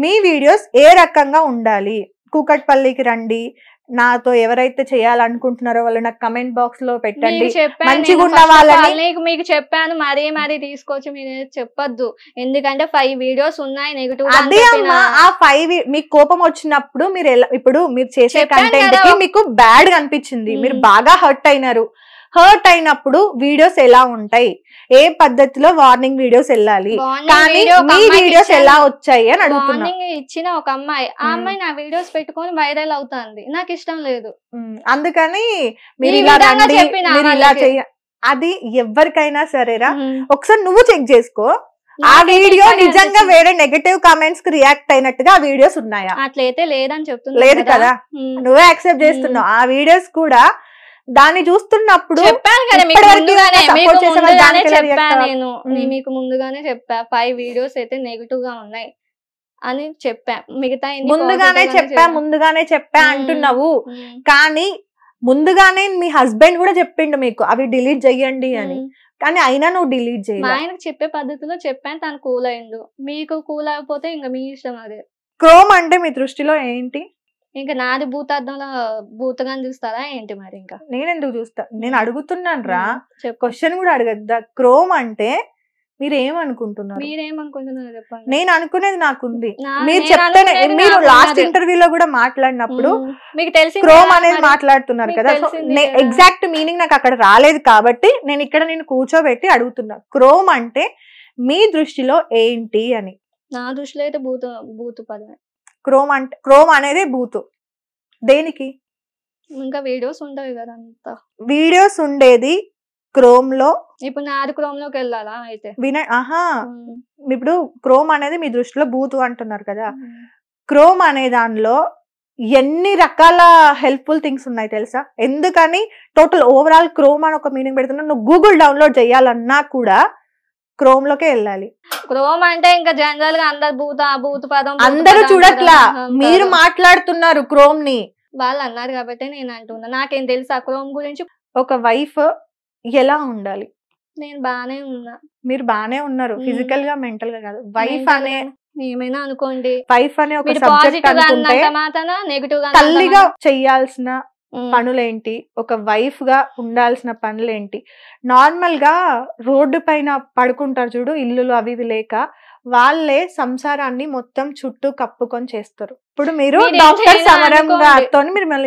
మీ వీడియోస్ ఏ రకంగా ఉండాలి? కూకట్పల్లికి రండి, నాతో ఎవరైతే చేయాలనుకుంటున్నారో వాళ్ళు నాకు కమెంట్ బాక్స్ లో పెట్టండి, మంచిగా ఉన్న వాళ్ళని మీకు చెప్పాను, మరీ తీసుకొచ్చి మీరు చెప్పొద్దు, ఎందుకంటే 5 వీడియోస్ ఉన్నాయి నెగటివ్. అదే అమ్మా, ఆ 5 మీకు కోపం వచ్చినప్పుడు మీరు ఎలా, ఇప్పుడు మీరు చేసే కంటెంట్ కి మీకు బ్యాడ్ గా అనిపించింది, మీరు బాగా హర్ట్ అయినారు, హర్ట్ అయినప్పుడు వీడియోస్ ఎలా ఉంటాయి, ఏ పద్ధతిలో వార్నింగ్ వీడియోస్ వెళ్ళాలి, కానీ మీ వీడియోస్ ఎలా వచ్చాయి అని అడుగుతున్నా. ఇచ్చిన ఒక అమ్మాయి, ఆ అమ్మాయి నా వీడియోస్ పెట్టుకొని వైరల్ అవుతుంది, నాకు ఇష్టం లేదు, అందుకని మీరు ఇలా రండి, మీరు ఇలా చెయ్య. అది ఎవరికైనా సరేరా, ఒకసారి నువ్వు చెక్ చేసుకో, ఆ వీడియో నిజంగా వేరే నెగటివ్ కామెంట్స్ కి రియాక్ట్ అయినట్టుగా ఆ వీడియోస్ ఉన్నాయా? అట్లయితే లేదని చెప్తున్నా. లేదు కదా, నువ్వే యాక్సెప్ట్ చేస్తున్నావు. ఆ వీడియోస్ కూడా దాన్ని చూస్తున్నప్పుడు చెప్పాను కదా, మీకు ముందుగానే చెప్పా 5 వీడియోస్ అయితే నెగిటివ్ గా ఉన్నాయి అని చెప్పా, మిగతా ముందుగానే చెప్పా అంటున్నావు, కానీ ముందుగానే మీ హస్బెండ్ కూడా చెప్పిండు మీకు అవి డిలీట్ చెయ్యండి అని, కానీ అయినా నువ్వు డిలీట్ చేయాలి. ఆయనకు చెప్పే పద్ధతిలో చెప్పాను, తను కూల్ అయిండు, మీకు కూల్ అయిపోతే ఇంకా మీ ఇష్టం. అదే క్రోమ్ అంటే మీ దృష్టిలో ఏంటి? ఇంకా నాది భూతార్థంలో భూతగా చూస్తారా ఏంటి? మరి ఇంకా నేను ఎందుకు చూస్తా, నేను అడుగుతున్నాను రా, క్వశ్చన్ కూడా అడగద్దా? క్రోమ్ అంటే మీరు ఏమనుకుంటున్నారు? మీరేమనుకుంటున్నారు చెప్పండి. నేను అనుకునేది నాకుంది, మీరు చెప్తానే. మీరు లాస్ట్ ఇంటర్వ్యూలో కూడా మాట్లాడినప్పుడు మీకు తెలిసి క్రోమ్ అనేది మాట్లాడుతున్నారు కదా, ఎగ్జాక్ట్ మీనింగ్ నాకు అక్కడ రాలేదు కాబట్టి నేను ఇక్కడ నేను కూర్చోబెట్టి అడుగుతున్నా, క్రోమ్ అంటే మీ దృష్టిలో ఏంటి అని. నా దృష్టిలో అయితే భూత పదమే. క్రోమ్ అనేది బూతు. దేనికి? ఇంకా వీడియోస్ ఉంటాయి కదా, అంతా వీడియోస్ ఉండేది క్రోమ్ లో. ఇప్పుడు నాది క్రోమ్ లోకి వెళ్ళాలా అయితే? ఇప్పుడు క్రోమ్ అనేది మీ దృష్టిలో బూతు అంటున్నారు కదా, క్రోమ్ అనే దానిలో ఎన్ని రకాల హెల్ప్ఫుల్ థింగ్స్ ఉన్నాయి తెలుసా? ఎందుకని టోటల్ ఓవరాల్ క్రోమ్ అని ఒక మీనింగ్ పెడుతున్నా, నువ్వు గూగుల్ డౌన్లోడ్ చేయాలన్నా కూడా క్రోమ్ లోకే వెళ్ళాలి. క్రోమ్ అంటే ఇంకా జనరల్ గా అందరు భూత పదం అందరూ చూడట్లా, మీరు మాట్లాడుతున్నారు క్రోమ్ ని. వాళ్ళు అన్నారు కాబట్టి నేను అంటున్నా, నాకేం తెలుసా క్రోమ్ గురించి. ఒక వైఫ్ ఎలా ఉండాలి? నేను బానే ఉన్నా. మీరు బానే ఉన్నారు, ఫిజికల్ గా మెంటల్ గా కాదు. వైఫ్ అనే ఏమైనా అనుకోండి, వైఫ్ అనే ఒక సబ్జెక్ట్ అనుకుంటే తల్లిగా చెయ్యాల్సిన పనులేంటి, ఒక వైఫ్ గా ఉండాల్సిన పనులేంటి? నార్మల్ గా రోడ్డు పైన పడుకుంటారు చూడు, ఇల్లులు అవి లేక, వాళ్ళే సంసారాన్ని మొత్తం చుట్టూ కప్పుకొని చేస్తారు. ఇప్పుడు మీరు డాక్టర్ సమరం గారితో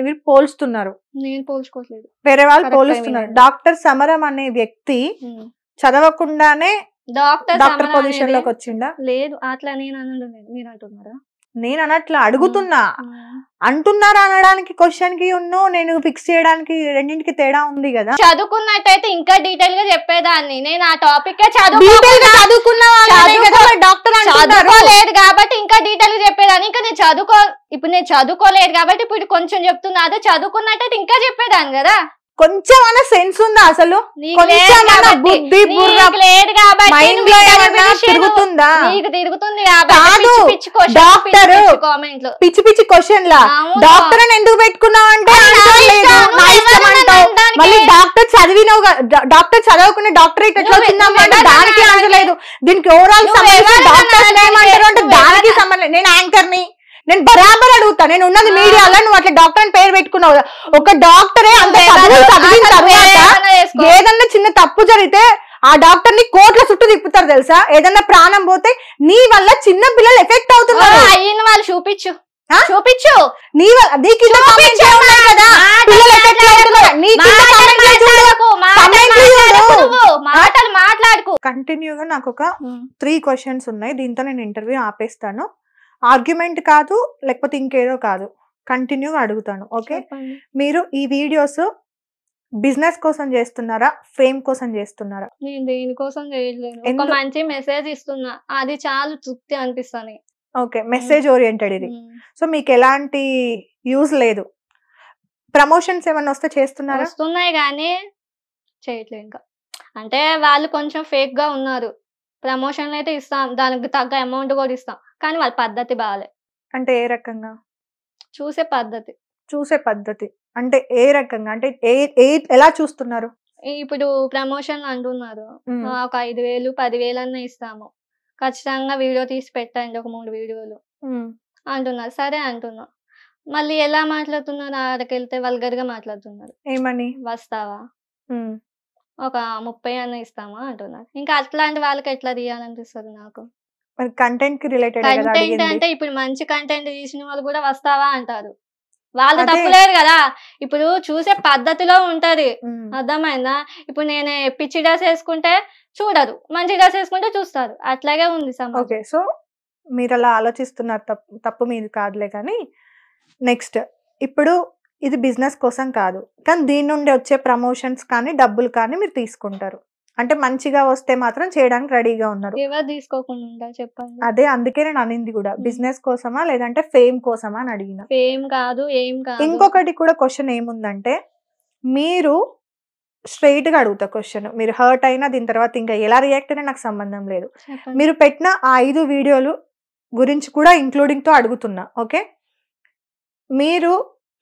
మీరు పోల్స్తున్నారు. నేను పోల్చుకోవట్లేదు, వేరే వాళ్ళు పోలుస్తున్నారు. డాక్టర్ సమరం అనే వ్యక్తి చదవకుండానే డాక్టర్ పొజిషన్ లోకి వచ్చిండా? లేదు, అట్లా నేను అనలేదు, మీరు అంటున్నారా? నేను అనట్లా, అడుగుతున్నా. అంటున్నారా అనడానికి క్వశ్చన్ కి నేను ఫిక్స్ చేయడానికి రెండింటికి తేడా ఉంది కదా. చదువుకున్నట్టయితే ఇంకా డీటెయిల్ గా చెప్పేదాన్ని, నేను ఆ టాపిక్ చదువుకోలేదు కాబట్టి ఇంకా డీటెయిల్ గా చెప్పేదాన్ని. ఇంకా నేను ఇప్పుడు నేను చదువుకోలేదు కాబట్టి ఇప్పుడు కొంచెం చెప్తున్నా, అదే చదువుకున్నట్టయితే ఇంకా చెప్పేదాన్ని కదా. కొంచెమన్నా సెన్స్ ఉందా అసలు? కొంచెమన్నా బుద్ధి మైండ్ లో ఏమన్నా తిరుగుతుందా? కాదు, డాక్టర్ పిచ్చి పిచ్చి క్వశ్చన్ లా డాక్టర్ అని ఎందుకు పెట్టుకున్నావు అంటే ఆన్సర్ లేదు, నా ఇష్టం అంటావు. మళ్ళీ డాక్టర్ చదివినావు, డాక్టర్ చదవకుండా డాక్టరేట్ ఎట్లా వచ్చిందమ్మా అంటే దానికి ఆన్సర్ లేదు. దీనికి ఓవరాల్ సంబంధించి డాక్టర్స్ ఏమంటారు అంటే దానికి సంబంధం. నేను యాంకర్ ని, నేను బరాబర్ అడుగుతా. నేను ఉన్నది మీడియాలో, నువ్వు అట్లా డాక్టర్ అని పేరు పెట్టుకున్నావు. ఒక డాక్టరే అంత చదివిన తర్వాత ఏదన్నా చిన్న తప్పు జరిగితే ఆ డాక్టర్ ని కోట్ల చుట్టూ తిప్పుతారు తెలుసా? ఏదన్నా ప్రాణం పోతే నీ వల్ల చిన్న పిల్లలు ఎఫెక్ట్ అవుతున్నారు. అయిన వాళ్ళు చూపించు చూపించు, నీ మాట్లాడుకో. కంటిన్యూగా నాకు ఒక 3 క్వశ్చన్స్ ఉన్నాయి, దీంతో నేను ఇంటర్వ్యూ ఆపేస్తాను. ఆర్గ్యుమెంట్ కాదు, లేకపోతే ఇంకేదో కాదు, కంటిన్యూగా అడుగుతాను. ఓకే, మీరు ఈ వీడియోస్ బిజినెస్ కోసం చేస్తున్నారా, ఫేమ్ కోసం చేస్తున్నారా? నేను దేనికోసం చేయట్లేదు, ఒక మంచి మెసేజ్ ఇస్తున్నా, అది చాలా తృప్తి అనిపిస్తుంది. ఓకే, మెసేజ్ ఓరియంటెడ్ ఇది. సో మీకు ఎలాంటి యూజ్ లేదు. ప్రమోషన్స్ ఏమన్నా వస్తే చేస్తున్నారా? వస్తున్నాయి కానీ చేయట్లేదు ఇంకా. అంటే వాళ్ళు కొంచెం ఫేక్ గా ఉన్నారు. ప్రమోషన్లు అయితే ఇస్తాం, దానికి తగ్గ అమౌంట్ కూడా ఇస్తాం, కానీ వాళ్ళ పద్ధతి బాగాలే. అంటే ఏ రకంగా? చూసే పద్ధతి అంటే ఏ రకంగా? అంటే ఎలా చూస్తున్నారు? ఇప్పుడు ప్రమోషన్ అంటున్నారు, ఒక 5,000 10,000 అన్న ఇస్తాము, ఖచ్చితంగా వీడియో తీసి పెట్టండి, ఒక 3 వీడియోలు అంటున్నారు. సరే అంటున్నా, మళ్ళీ ఎలా మాట్లాడుతున్నారు? ఆడకెళ్తే వల్గర్ గా మాట్లాడుతున్నారు. ఏమని? వస్తావా, ఒక 30 అన్న ఇస్తామా అంటున్నారు. ఇంకా అట్లాంటి వాళ్ళకి ఎట్లా తీయాలనిపిస్తుంది నాకు. కంటెంట్ కి రిలేటెడ్ కంటెంట్ అంటే ఇప్పుడు మంచి కంటెంట్ తీసిన వాళ్ళు కూడా వస్తావా అంటారు. వాళ్ళు తప్పులేదు కదా, ఇప్పుడు చూసే పద్ధతిలో ఉంటది, అర్థమైందా? ఇప్పుడు నేను పిచ్చి డ్రెస్ వేసుకుంటే చూడరు, మంచి డ్రెస్ వేసుకుంటే చూస్తారు, అట్లాగే ఉంది సమాజం. ఓకే, సో మీరు అలా ఆలోచిస్తున్నారు, తప్పు మీది కాదులే. కానీ నెక్స్ట్, ఇప్పుడు ఇది బిజినెస్ కోసం కాదు, కానీ దీని నుండి వచ్చే ప్రమోషన్స్ కానీ డబ్బులు కానీ మీరు తీసుకుంటారు. అంటే మంచిగా వస్తే మాత్రం చేయడానికి రెడీగా ఉన్నారు. ఎవరు తీసుకోకుండా చెప్పండి. అదే అందుకే నేను అనింది కూడా, బిజినెస్ కోసమా లేదంటే ఫేమ్ కోసమా అని అడిగిన. ఫేమ్ కాదు, ఏం కాదు. ఇంకొకటి కూడా క్వశ్చన్ ఏముందంటే, మీరు స్ట్రైట్ గా అడుగుతా క్వశ్చన్, మీరు హర్ట్ అయినా దీని తర్వాత ఇంకా ఎలా రియాక్ట్ అయినా నాకు సంబంధం లేదు. మీరు పెట్టిన ఆ 5 వీడియోలు గురించి కూడా ఇంక్లూడింగ్ తో అడుగుతున్నా. ఓకే, మీరు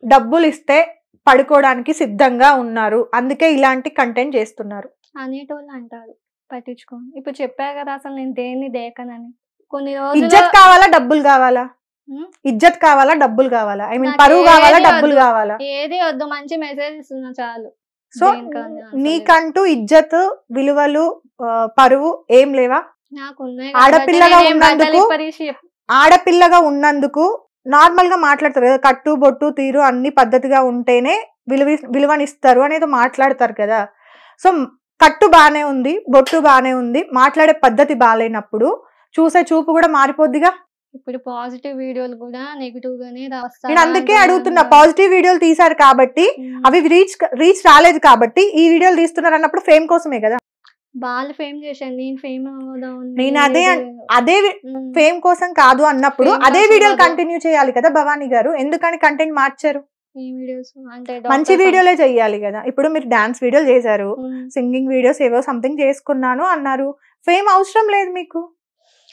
డబ్బులు ఇస్తే పడుకోవడానికి సిద్ధంగా ఉన్నారు, అందుకే ఇలాంటి కంటెంట్ చేస్తున్నారు అనేటోళ్ళు అంటారు, పట్టించుకోండి. ఇప్పుడు చెప్పా కదా అసలు నేను దేన్ని దేకనని. కొన్ని రోజులు ఇజ్జత్ కావాలా డబ్బులు కావాలా? ఇజ్జత్ కావాలా డబ్బులు కావాలా? ఐ మీన్ పరువు కావాలా డబ్బులు కావాలా? ఏది వద్దు, మంచి మెసేజ్ ఇస్తున్నా చాలు. సో నీకంటూ ఇజ్జత్, విలువలు, పరువు ఏం లేవా? ఆడపిల్లగా ఉన్నందుకు నార్మల్ గా మాట్లాడతారు కదా, కట్టు బొట్టు తీరు అన్ని పద్ధతిగా ఉంటేనే విలువనిస్తారు అనేది మాట్లాడతారు కదా. సో కట్టు బానే ఉంది, బొట్టు బానే ఉంది, మాట్లాడే పద్ధతి బాగాలేనప్పుడు చూసే చూపు కూడా మారిపోద్దిగా. ఇప్పుడు పాజిటివ్ వీడియోలు కూడా నెగిటివ్ గానే రాస్తారు. నేను అందుకే అడుగుతున్నా, పాజిటివ్ వీడియోలు తీసారు కాబట్టి అవి రీచ్ రాలేదు కాబట్టి ఈ వీడియోలు తీస్తున్నారు అన్నప్పుడు ఫేమ్ కోసమే కదా. వాళ్ళు ఫేమ్ చేశాను, నేను ఫేమ్ నేను అదే ఫేమ్ కోసం కాదు అన్నప్పుడు అదే వీడియోలు కంటిన్యూ చేయాలి కదా భవానీ గారు. ఎందుకని కంటెంట్ మార్చారు? మంచి వీడియోలే చెయ్యాలి కదా. ఇప్పుడు మీరు డాన్స్ వీడియోలు చేశారు, సింగింగ్ వీడియోస్ ఏవో సంథింగ్ చేసుకున్నాను అన్నారు, ఫేమ్ అవసరం లేదు మీకు,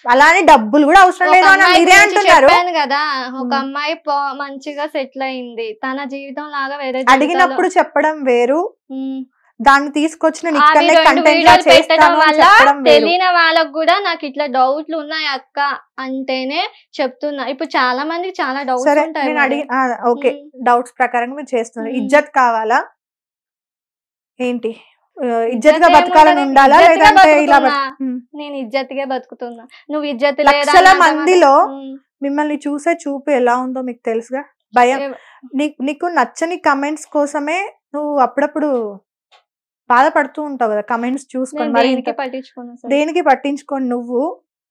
అలానే డబ్బులు కూడా అవసరం లేదు అని మీరే అంటున్నారు కదా. ఒక అమ్మాయి మంచిగా సెటిల్ అయింది, తన జీవితం లాగా వేరే అడిగినప్పుడు చెప్పడం వేరు, దాన్ని తీసుకొచ్చిన తెలియని వాళ్ళకు కూడా నాకు ఇట్లా డౌట్లు ఉన్నాయి అక్క అంటేనే చెప్తున్నా. ఇప్పుడు చాలా మందికి చాలా డౌట్స్ ఉంటాయి. ఓకే, డౌట్స్ ప్రకారం మీరు చేస్తున్నారు. ఇజ్జత్ కావాలా ఏంటి? ఇజ్జత్ గా బతకాలని ఉండాలా లేదంటే ఇలా? నేను ఇజ్జత్ గా బతుకుతున్నా, నువ్వు ఇజ్జత్ లక్షల మందిలో మిమ్మల్ని చూసే చూపు ఎలా ఉందో మీకు తెలుసుగా. భయం, నీకు నచ్చని కమెంట్స్ కోసమే నువ్వు అప్పుడప్పుడు బాధపడుతూ ఉంటావు కదా కమెంట్స్ చూసుకొని. దేనికి పట్టించుకొని నువ్వు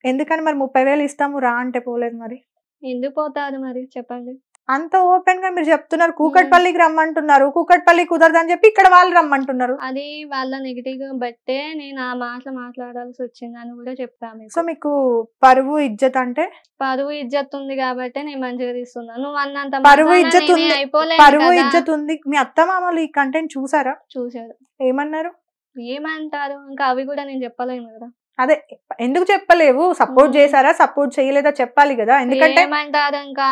ఎందుకని మరి 30,000 ఇస్తాము రా అంటే పోలేదు? మరి ఎందుకు పోతారు మరి చెప్పండి. అంత ఓపెన్ గా మీరు చెప్తున్నారు, కూకట్పల్లికి రమ్మంటున్నారు, కూకట్పల్లి కుదరదని చెప్పి ఇక్కడ వాళ్ళు రమ్మంటున్నారు. అది వాళ్ళ నెగిటివ్ గా బట్టే నేను ఆ మాటలు మాట్లాడాల్సి వచ్చింది అని కూడా చెప్పాను. సో మీకు పరువు ఇజ్జత్ అంటే పరువు ఇజ్జత్ ఉంది కాబట్టి నేను మంచిగా తీస్తున్నాను. నువ్వు అన్నంత పరువు ఇజ్జత్ ఉంది, పరువు అయిపోలేదు. ఇజ్జత్ ఉంది. మీ అత్తమామలు ఈ కంటెంట్ చూసారా? చూసారు. ఏమన్నారు? ఏమంటారు ఇంకా అవి కూడా నేను చెప్పలేను కదా. అదే ఎందుకు చెప్పలేవు? సపోర్ట్ చేశారా, సపోర్ట్ చేయలేదా చెప్పాలి కదా. ఎందుకంటే ఏమంటారు ఇంకా,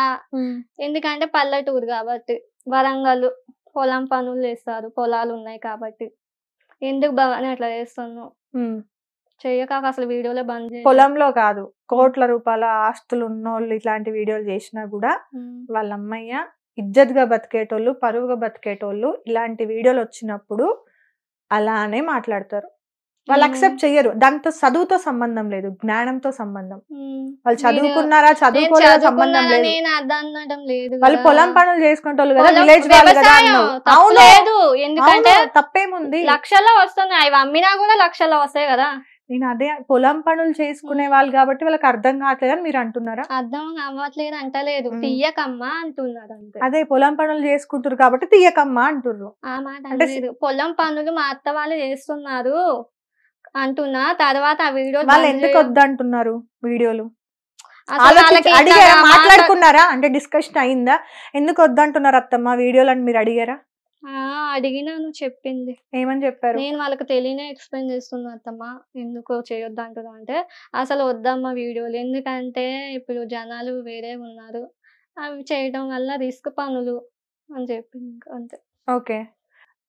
ఎందుకంటే పల్లెటూరు కాబట్టి, వరంగల్ పొలం పనులు చేస్తారు, పొలాలు ఉన్నాయి కాబట్టి ఎందుకు భవాని అట్లా చేస్తున్నావు చెయ్యక అసలు వీడియోలో బంద్ చేయి. పొలంలో కాదు, కోట్ల రూపాయల ఆస్తులు ఉన్నోళ్ళు ఇట్లాంటి వీడియోలు చేసినా కూడా వాళ్ళ అమ్మయ్య ఇజ్జత్ గా బతికేటోళ్ళు, పరువుగా బతికేటోళ్ళు ఇలాంటి వీడియోలు వచ్చినప్పుడు అలానే మాట్లాడతారు. వాళ్ళు అక్సెప్ట్ చెయ్యరు. దాంతో చదువుతో సంబంధం లేదు, జ్ఞానంతో సంబంధం. వాళ్ళు చదువుకున్నారా చదువుకోలేదా సంబంధం లేదు. నేను అర్థం లేదు. వాళ్ళు పొలం పనులు చేసుకుంటారు కదా, విలేజ్ వాళ్ళు కదా అన్నావు. అవును, ఎందుకంటే తప్పేముంది, లక్షల్లో వస్తున్నాయి, అవి అమ్మినా కూడా లక్షల్లో వస్తాయి కదా. నేను అదే పొలం పనులు చేసుకునే వాళ్ళు కాబట్టి వాళ్ళకి అర్థం కావట్లేదు అని మీరు అంటున్నారా? అర్థం అవ్వట్లేదు అంటలేదు, తీయకమ్మా అంటున్నారు అంతే. అదే పొలం పనులు చేసుకుంటారు కాబట్టి తీయకమ్మా అంటున్నారు. ఆ మాట అంటే పొలం పనులు మా అత్త వాళ్ళు చేస్తున్నారు అంటున్నా. తర్వాత ఆ వీడియో వాళ్ళు ఎందుకు వద్దంటున్నారు వీడియోలు? అడిగారా, మాట్లాడుకున్నారా? అంటే డిస్కషన్ అయిందా ఎందుకు వద్దంటున్నారు అత్తమ్మ వీడియోలు అని మీరు అడిగారా? అడిగినాను, చెప్పింది. ఏమని చెప్పారు? నేను వాళ్ళకి తెలియనే ఎక్స్ప్లెయిన్ చేస్తున్నా, అత్తమ్మ ఎందుకు చేయొద్దు అంటున్నా అంటే అసలు వద్దమ్మా వీడియోలు, ఎందుకంటే ఇప్పుడు జనాలు వేరే ఉన్నారు, అవి చేయడం వల్ల రిస్క్ పనులు అని చెప్పింది. అంతే. ఓకే.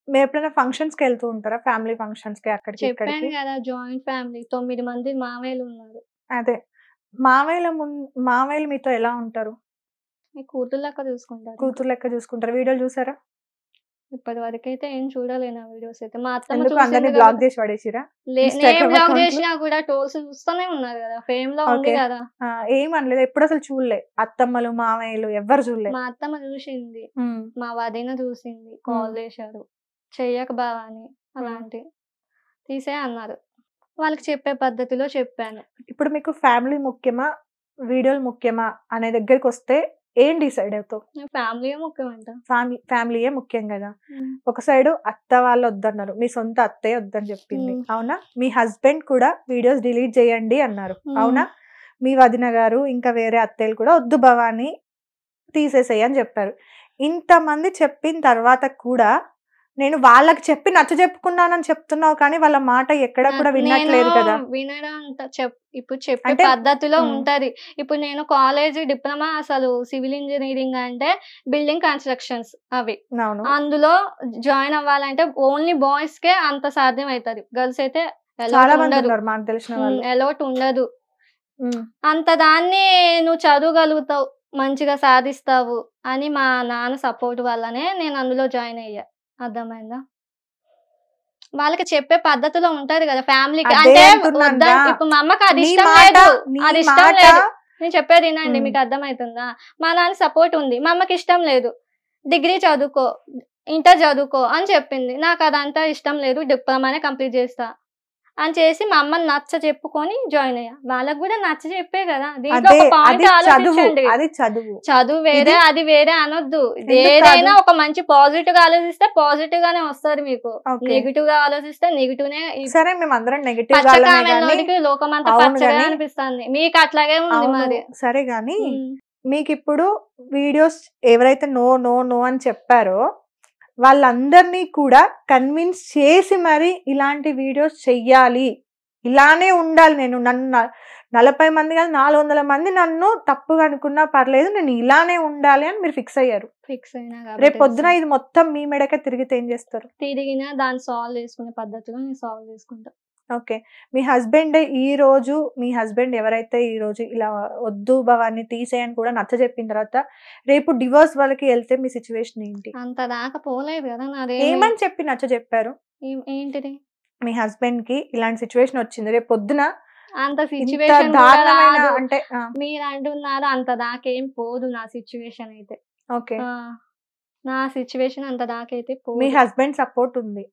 మీరు ఎప్పుడైనా ఫంక్షన్స్ కి వెళ్తూ ఉంటారా? ఫ్యామిలీ ఫంక్షన్స్ కి అక్కడికి చెప్పాను ఇక్కడికి? కదా, జాయింట్ ఫ్యామిలీ 9 మంది మామయ్యలు ఉన్నారు. అదే మామయ్యలు మీతో ఎలా ఉంటారు? కూతురు లెక్క చూసుకుంటారు. కూతురు లెక్క చూసుకుంటారు. వీడియోలు చూసారా? ఇప్పటి వరకు అయితే ఏం చూడలేను ఆ వీడియోస్ అయితే. మా ఎందుకు అందరినీ బ్లాక్ చేసి పడేసిరా? బ్లాక్ చేసినా కూడా టోల్స్ చూస్తూనే ఉన్నారు కదా, ఫేమ్ లో ఉంది కదా. ఏమనలేదు, ఎప్పుడు అసలు చూడలే అత్తమ్మలు మామయ్యలు ఎవ్వరు చూడలే. మా అత్తమ్మ చూసింది, మా వదిన చూసింది, కాల్ చేశారు చెయ్యక బావాని అలాంటి తీసే అన్నారు. వాళ్ళకి చెప్పే పద్ధతిలో చెప్పాను. ఇప్పుడు మీకు ఫ్యామిలీ ముఖ్యమా వీడియోలు ముఖ్యమా అనే దగ్గరికి వస్తే ఏం డిసైడ్ అవుతావు? ఫ్యామిలీయే ముఖ్యం అంట. ఫ్యామిలీయే ముఖ్యం కదా. ఒక సైడ్ అత్త వాళ్ళు వద్దన్నారు, మీ సొంత అత్తయ్య వద్దని చెప్పింది, అవునా? మీ హస్బెండ్ కూడా వీడియోస్ డిలీట్ చేయండి అన్నారు, అవునా? మీ వదిన గారు ఇంకా వేరే అత్తయ్యలు కూడా వద్దు భవాని తీసేసేయి అని చెప్పారు. ఇంతమంది చెప్పిన తర్వాత కూడా నేను వాళ్ళకి చెప్పి నచ్చ చెప్పుకున్నానని చెప్తున్నావు, కానీ వాళ్ళ మాట ఎక్కడ కూడా వినట్లేదు కదా. వినడం ఇప్పుడు చెప్పే పద్ధతిలో ఉంటది. ఇప్పుడు నేను కాలేజ్ డిప్లొమా అసలు సివిల్ ఇంజనీరింగ్ అంటే బిల్డింగ్ కన్స్ట్రక్షన్స్ అవి, అందులో జాయిన్ అవ్వాలంటే ఓన్లీ బాయ్స్ కే అంత సాధ్యం అవుతుంది, గర్ల్స్ అయితే అలౌట్ ఉండదు. అంత దాన్ని నువ్వు చదవగలుగుతావు, మంచిగా సాధిస్తావు అని మా నాన్న సపోర్ట్ వల్లనే నేను అందులో జాయిన్ అయ్యా. అర్థమైందా? వాళ్ళకి చెప్పే పద్ధతిలో ఉంటది కదా ఫ్యామిలీకి. అంటే ఇప్పుడు మా అమ్మకి అది ఇష్టం లేదు, నేను చెప్పేది వినండి, మీకు అర్థమవుతుందా? మా నాన్న సపోర్ట్ ఉంది, మా అమ్మకి ఇష్టం లేదు, డిగ్రీ చదువుకో, ఇంటర్ చదువుకో అని చెప్పింది. నాకు అదంతా ఇష్టం లేదు, డిప్లొమానే కంప్లీట్ చేస్తా అని చేసి మా అమ్మని నచ్చ చెప్పుకొని జాయిన్ అయ్యా. వాళ్ళకి కూడా నచ్చ చెప్పే కదా. దీంట్లో ఒక పాయింట్ ఆలోచించండి, చదువు వేరే అది వేరే అనొద్దు. ఏదైనా ఒక మంచి పాజిటివ్ గా ఆలోచిస్తే పాజిటివ్ గానే వస్తుంది మీకు, నెగిటివ్ గా ఆలోచిస్తే నెగిటివ్ నే. సరే, మేమందరం నెగిటివ్ లోకమంతా పచ్చగా అనిపిస్తుంది, మీకు అట్లాగే ఉంది మరి. సరే గాని మీకు ఇప్పుడు వీడియోస్ ఎవరైతే నో నో నో అని చెప్పారో వాళ్ళందరినీ కూడా కన్విన్స్ చేసి మరి ఇలాంటి వీడియోస్ చెయ్యాలి, ఇలానే ఉండాలి, నేను నన్ను 40 మంది కానీ 400 మంది నన్ను తప్పుగా అనుకున్నా పర్లేదు, నేను ఇలానే ఉండాలి అని మీరు ఫిక్స్ అయ్యారు. ఫిక్స్ అయినా రేపు పొద్దున ఇది మొత్తం మీ మెడకే తిరిగితే ఏం చేస్తారు? తిరిగినా దాన్ని సాల్వ్ చేసుకునే పద్ధతిలో నేను సాల్వ్ చేసుకుంటా. ఓకే. మీ హస్బెండ్ ఎవరైతే ఈ రోజు ఇలా వద్దు భవాన్ని తీసేయని కూడా నచ్చ చెప్పిన తర్వాత రేపు డివోర్స్ వాళ్ళకి వెళ్తే మీ సిచ్యువేషన్ ఏంటి? అంత దాకా పోలేదు కదా. ఏమని చెప్పి నచ్చ చెప్పారు? ఏంటిది? మీ హస్బెండ్ కి ఇలాంటి సిచ్యువేషన్ వచ్చింది, రేపు పొద్దున అంత సిచ్యువేషన్ అంటే మీరు అంటున్నారు అంత దాకేం పోదు నా సిచ్యువేషన్ అయితే. ఓకే, నా సిచ్యువేషన్ అంత దాకైతే పోదు. మీ హస్బెండ్ సపోర్ట్ ఉంది?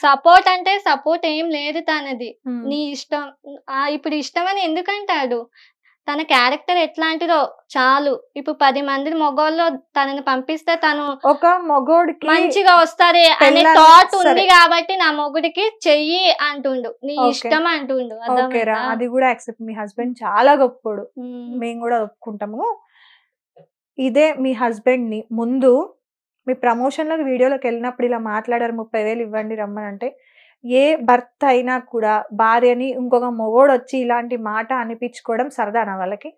సపోర్ట్ అంటే సపోర్ట్ ఏం లేదు తనది, నీ ఇష్టం. ఇప్పుడు ఇష్టం అని ఎందుకంటాడు? తన క్యారెక్టర్ ఎట్లాంటిదో చాలు. ఇప్పుడు 10 మంది మగోళ్ళు తనని పంపిస్తే తను ఒక మొగోడికి మంచిగా వస్తది అనే పెళ్ళాం థాట్ సరే. ఉంది కాబట్టి నా మొగుడికి చెయ్యి అంటుండు, నీ Okay. ఇష్టం అంటుండు. ఓకేరా, అర్థమైందా? అది కూడా యాక్సెప్ట్. మీ హస్బెండ్ చాలా గొప్పోడు, ఉమ్. మేము కూడా ఒప్పుకుంటాము. ఇదే మీ హస్బెండ్ ని ముందు మీ ప్రమోషన్లకు వీడియోలోకి వెళ్ళినప్పుడు ఇలా మాట్లాడారు 30,000 ఇవ్వండి రమ్మని అంటే, ఏ భర్త అయినా కూడా భార్యని ఇంకొక మొగోడు వచ్చి ఇలాంటి మాట అనిపించుకోవడం సరదానా వాళ్ళకి?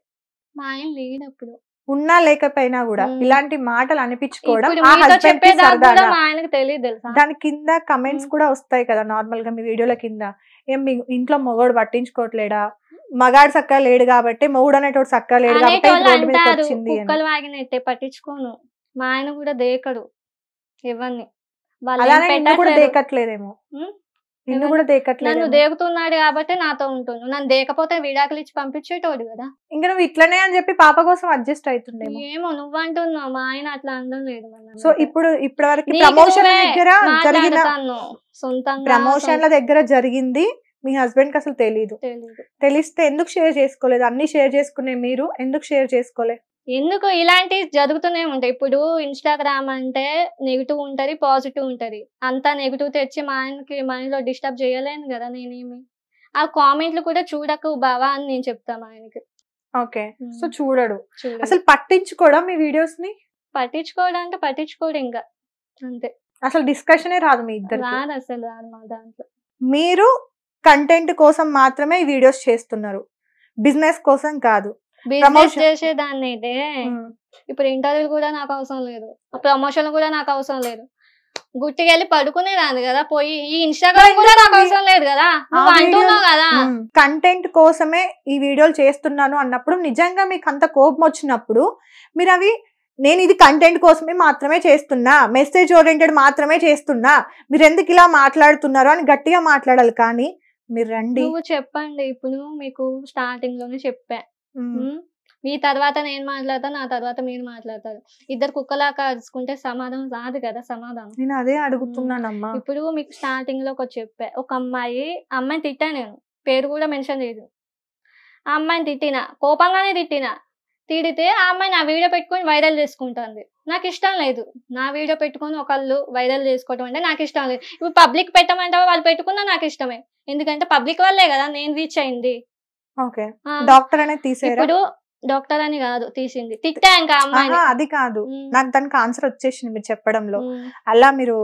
మా ఆయన లేనప్పుడు ఉన్నా లేకపోయినా కూడా ఇలాంటి మాటలు అనిపించుకోవడం ఇప్పుడు ఆ మీతో హస్బెండ్ కి చెప్పేదాకా కూడా సరదానా? మా ఆయనకు తెలియదు తెలుసా. దాని కింద కమెంట్స్ కూడా వస్తాయి కదా నార్మల్ గా మీ వీడియోల కింద, ఏం మీ ఇంట్లో మొగోడు పట్టించుకోవట్లేడా, మగాడు చక్కగా లేడు కాబట్టి మొగుడు అనేటోడు చక్కగా లేడు కాబట్టి అనేటోళ్ళు రోడ్డు మీదకి అంటారు, వచ్చింది అని. కుక్కలు వాగినట్టే పట్టించుకోను. మా ఆయన కూడా దేకడు ఎవరిని, వాళ్ళు ఏం అలానే నిన్ను కూడా పెట్టట్లేదు. దేకట్లేదేమో, ఉమ్? నిన్ను ఎవరు? కూడా నన్ను దేకట్లేదు. దేకుతున్నాడు కాబట్టి నాతో ఉంటుండు. నన్ను దేకపోతే విడాకులు ఇచ్చి పంపించేటోడు కదా. ఇంకా నువ్వు ఇట్లనే అని చెప్పి పాప కోసం అడ్జస్ట్ అవుతుండేమో. ఏమో నువ్వంటున్నావు, మా ఆయన అట్లా అనడం లేదు. సో ఇప్పటి వరకు ప్రమోషన్ దగ్గర జరిగిన సొంతంగా ప్రమోషన్ల దగ్గర జరిగింది మీ హస్బెండ్ కి అసలు తెలీదు. తెలీదు. తెలిస్తే ఎందుకు షేర్ చేసుకోలేదు? అన్ని షేర్ చేసుకునే మీరు ఎందుకు షేర్ చేసుకోలే? ఎందుకు ఇలాంటివి జరుగుతూనే ఉంటాయి. ఇప్పుడు ఇన్స్టాగ్రామ్ అంటే నెగిటివ్ ఉంటది, పాజిటివ్ ఉంటది. అంతా నెగిటివ్ తెచ్చి మా ఆయనకి మైండ్ లో డిస్టర్బ్ చేయలేను కదా నేనేమి. ఆ కామెంట్లు కూడా చూడకు బావా అని నేను చెప్తాను ఆయనకి. ఓకే, సో చూడడు చూడు, అసలు, పట్టించుకోవడం మీ వీడియోస్ ని, పట్టించుకోవడం అంటే పట్టించుకోడు ఇంకా అంతే. అసలు డిస్కషనే రాదు మీ ఇద్దరికి. రాదు, అసలు రాదు మా దాంట్లో. మీరు కంటెంట్ కోసం మాత్రమే ఈ వీడియోస్ చేస్తున్నారు, బిజినెస్ కోసం కాదు. Business Promotion. చేసేదాన్ని అయితే ఇప్పుడు ఇంటర్వ్యూలు కూడా నాకు అవసరం లేదు, ప్రమోషన్ కూడా నాకు అవసరం లేదు. గుట్టికి వెళ్ళి పడుకునేదాన్ని కదా పోయి. ఈ ఇన్స్టాగ్రామ్ కూడా నాకు అవసరం లేదు కదా, నువ్వు అంటున్నావు కదా. కంటెంట్ కోసమే ఈ వీడియోలు చేస్తున్నాను అన్నప్పుడు, నిజంగా మీకు అంత కోపం వచ్చినప్పుడు మీరు అవి, నేను ఇది కంటెంట్ కోసమే మాత్రమే చేస్తున్నా, మెసేజ్ ఓరియంటెడ్ మాత్రమే చేస్తున్నా, మీరు ఎందుకు ఇలా మాట్లాడుతున్నారు అని గట్టిగా మాట్లాడాలి. కానీ మీరు రండి, నువ్వు చెప్పండి. ఇప్పుడు మీకు స్టార్టింగ్ లోనే చెప్పా, మీ తర్వాత నేను మాట్లాడతా, నా తర్వాత మీరు మాట్లాడతారు. ఇద్దరు కుక్కలా కలుసుకుంటే సమాధానం రాదు కదా. సమాధానం నేను అదే అడుగుతున్నానమ్మా. ఇప్పుడు మీకు స్టార్టింగ్ లో ఒక చెప్పా, ఒక అమ్మాయిని తిట్టా, నేను పేరు కూడా మెన్షన్ చేయదు. ఆ అమ్మాయిని తిట్టినా, కోపంగానే తిడితే ఆ అమ్మాయి నా వీడియో పెట్టుకొని వైరల్ చేసుకుంటుంది. నాకు ఇష్టం లేదు. నా వీడియో పెట్టుకొని ఒకళ్ళు వైరల్ చేసుకోవడం అంటే నాకు ఇష్టం లేదు. ఇప్పుడు పబ్లిక్ పెట్టమంటే వాళ్ళు పెట్టుకున్నా నాకు ఇష్టమే, ఎందుకంటే పబ్లిక్ వల్లే కదా నేను రీచ్ అయింది. ఓకే, డాక్టర్ అనేది తీసేరా? ఇప్పుడు డాక్టర్ అని కాదు తీసింది, తిట్టా ఇంకా అమ్మాయి. అది కాదు, నాకు దానికి ఆన్సర్ వచ్చేసింది మీరు చెప్పడంలో. అలా మీరు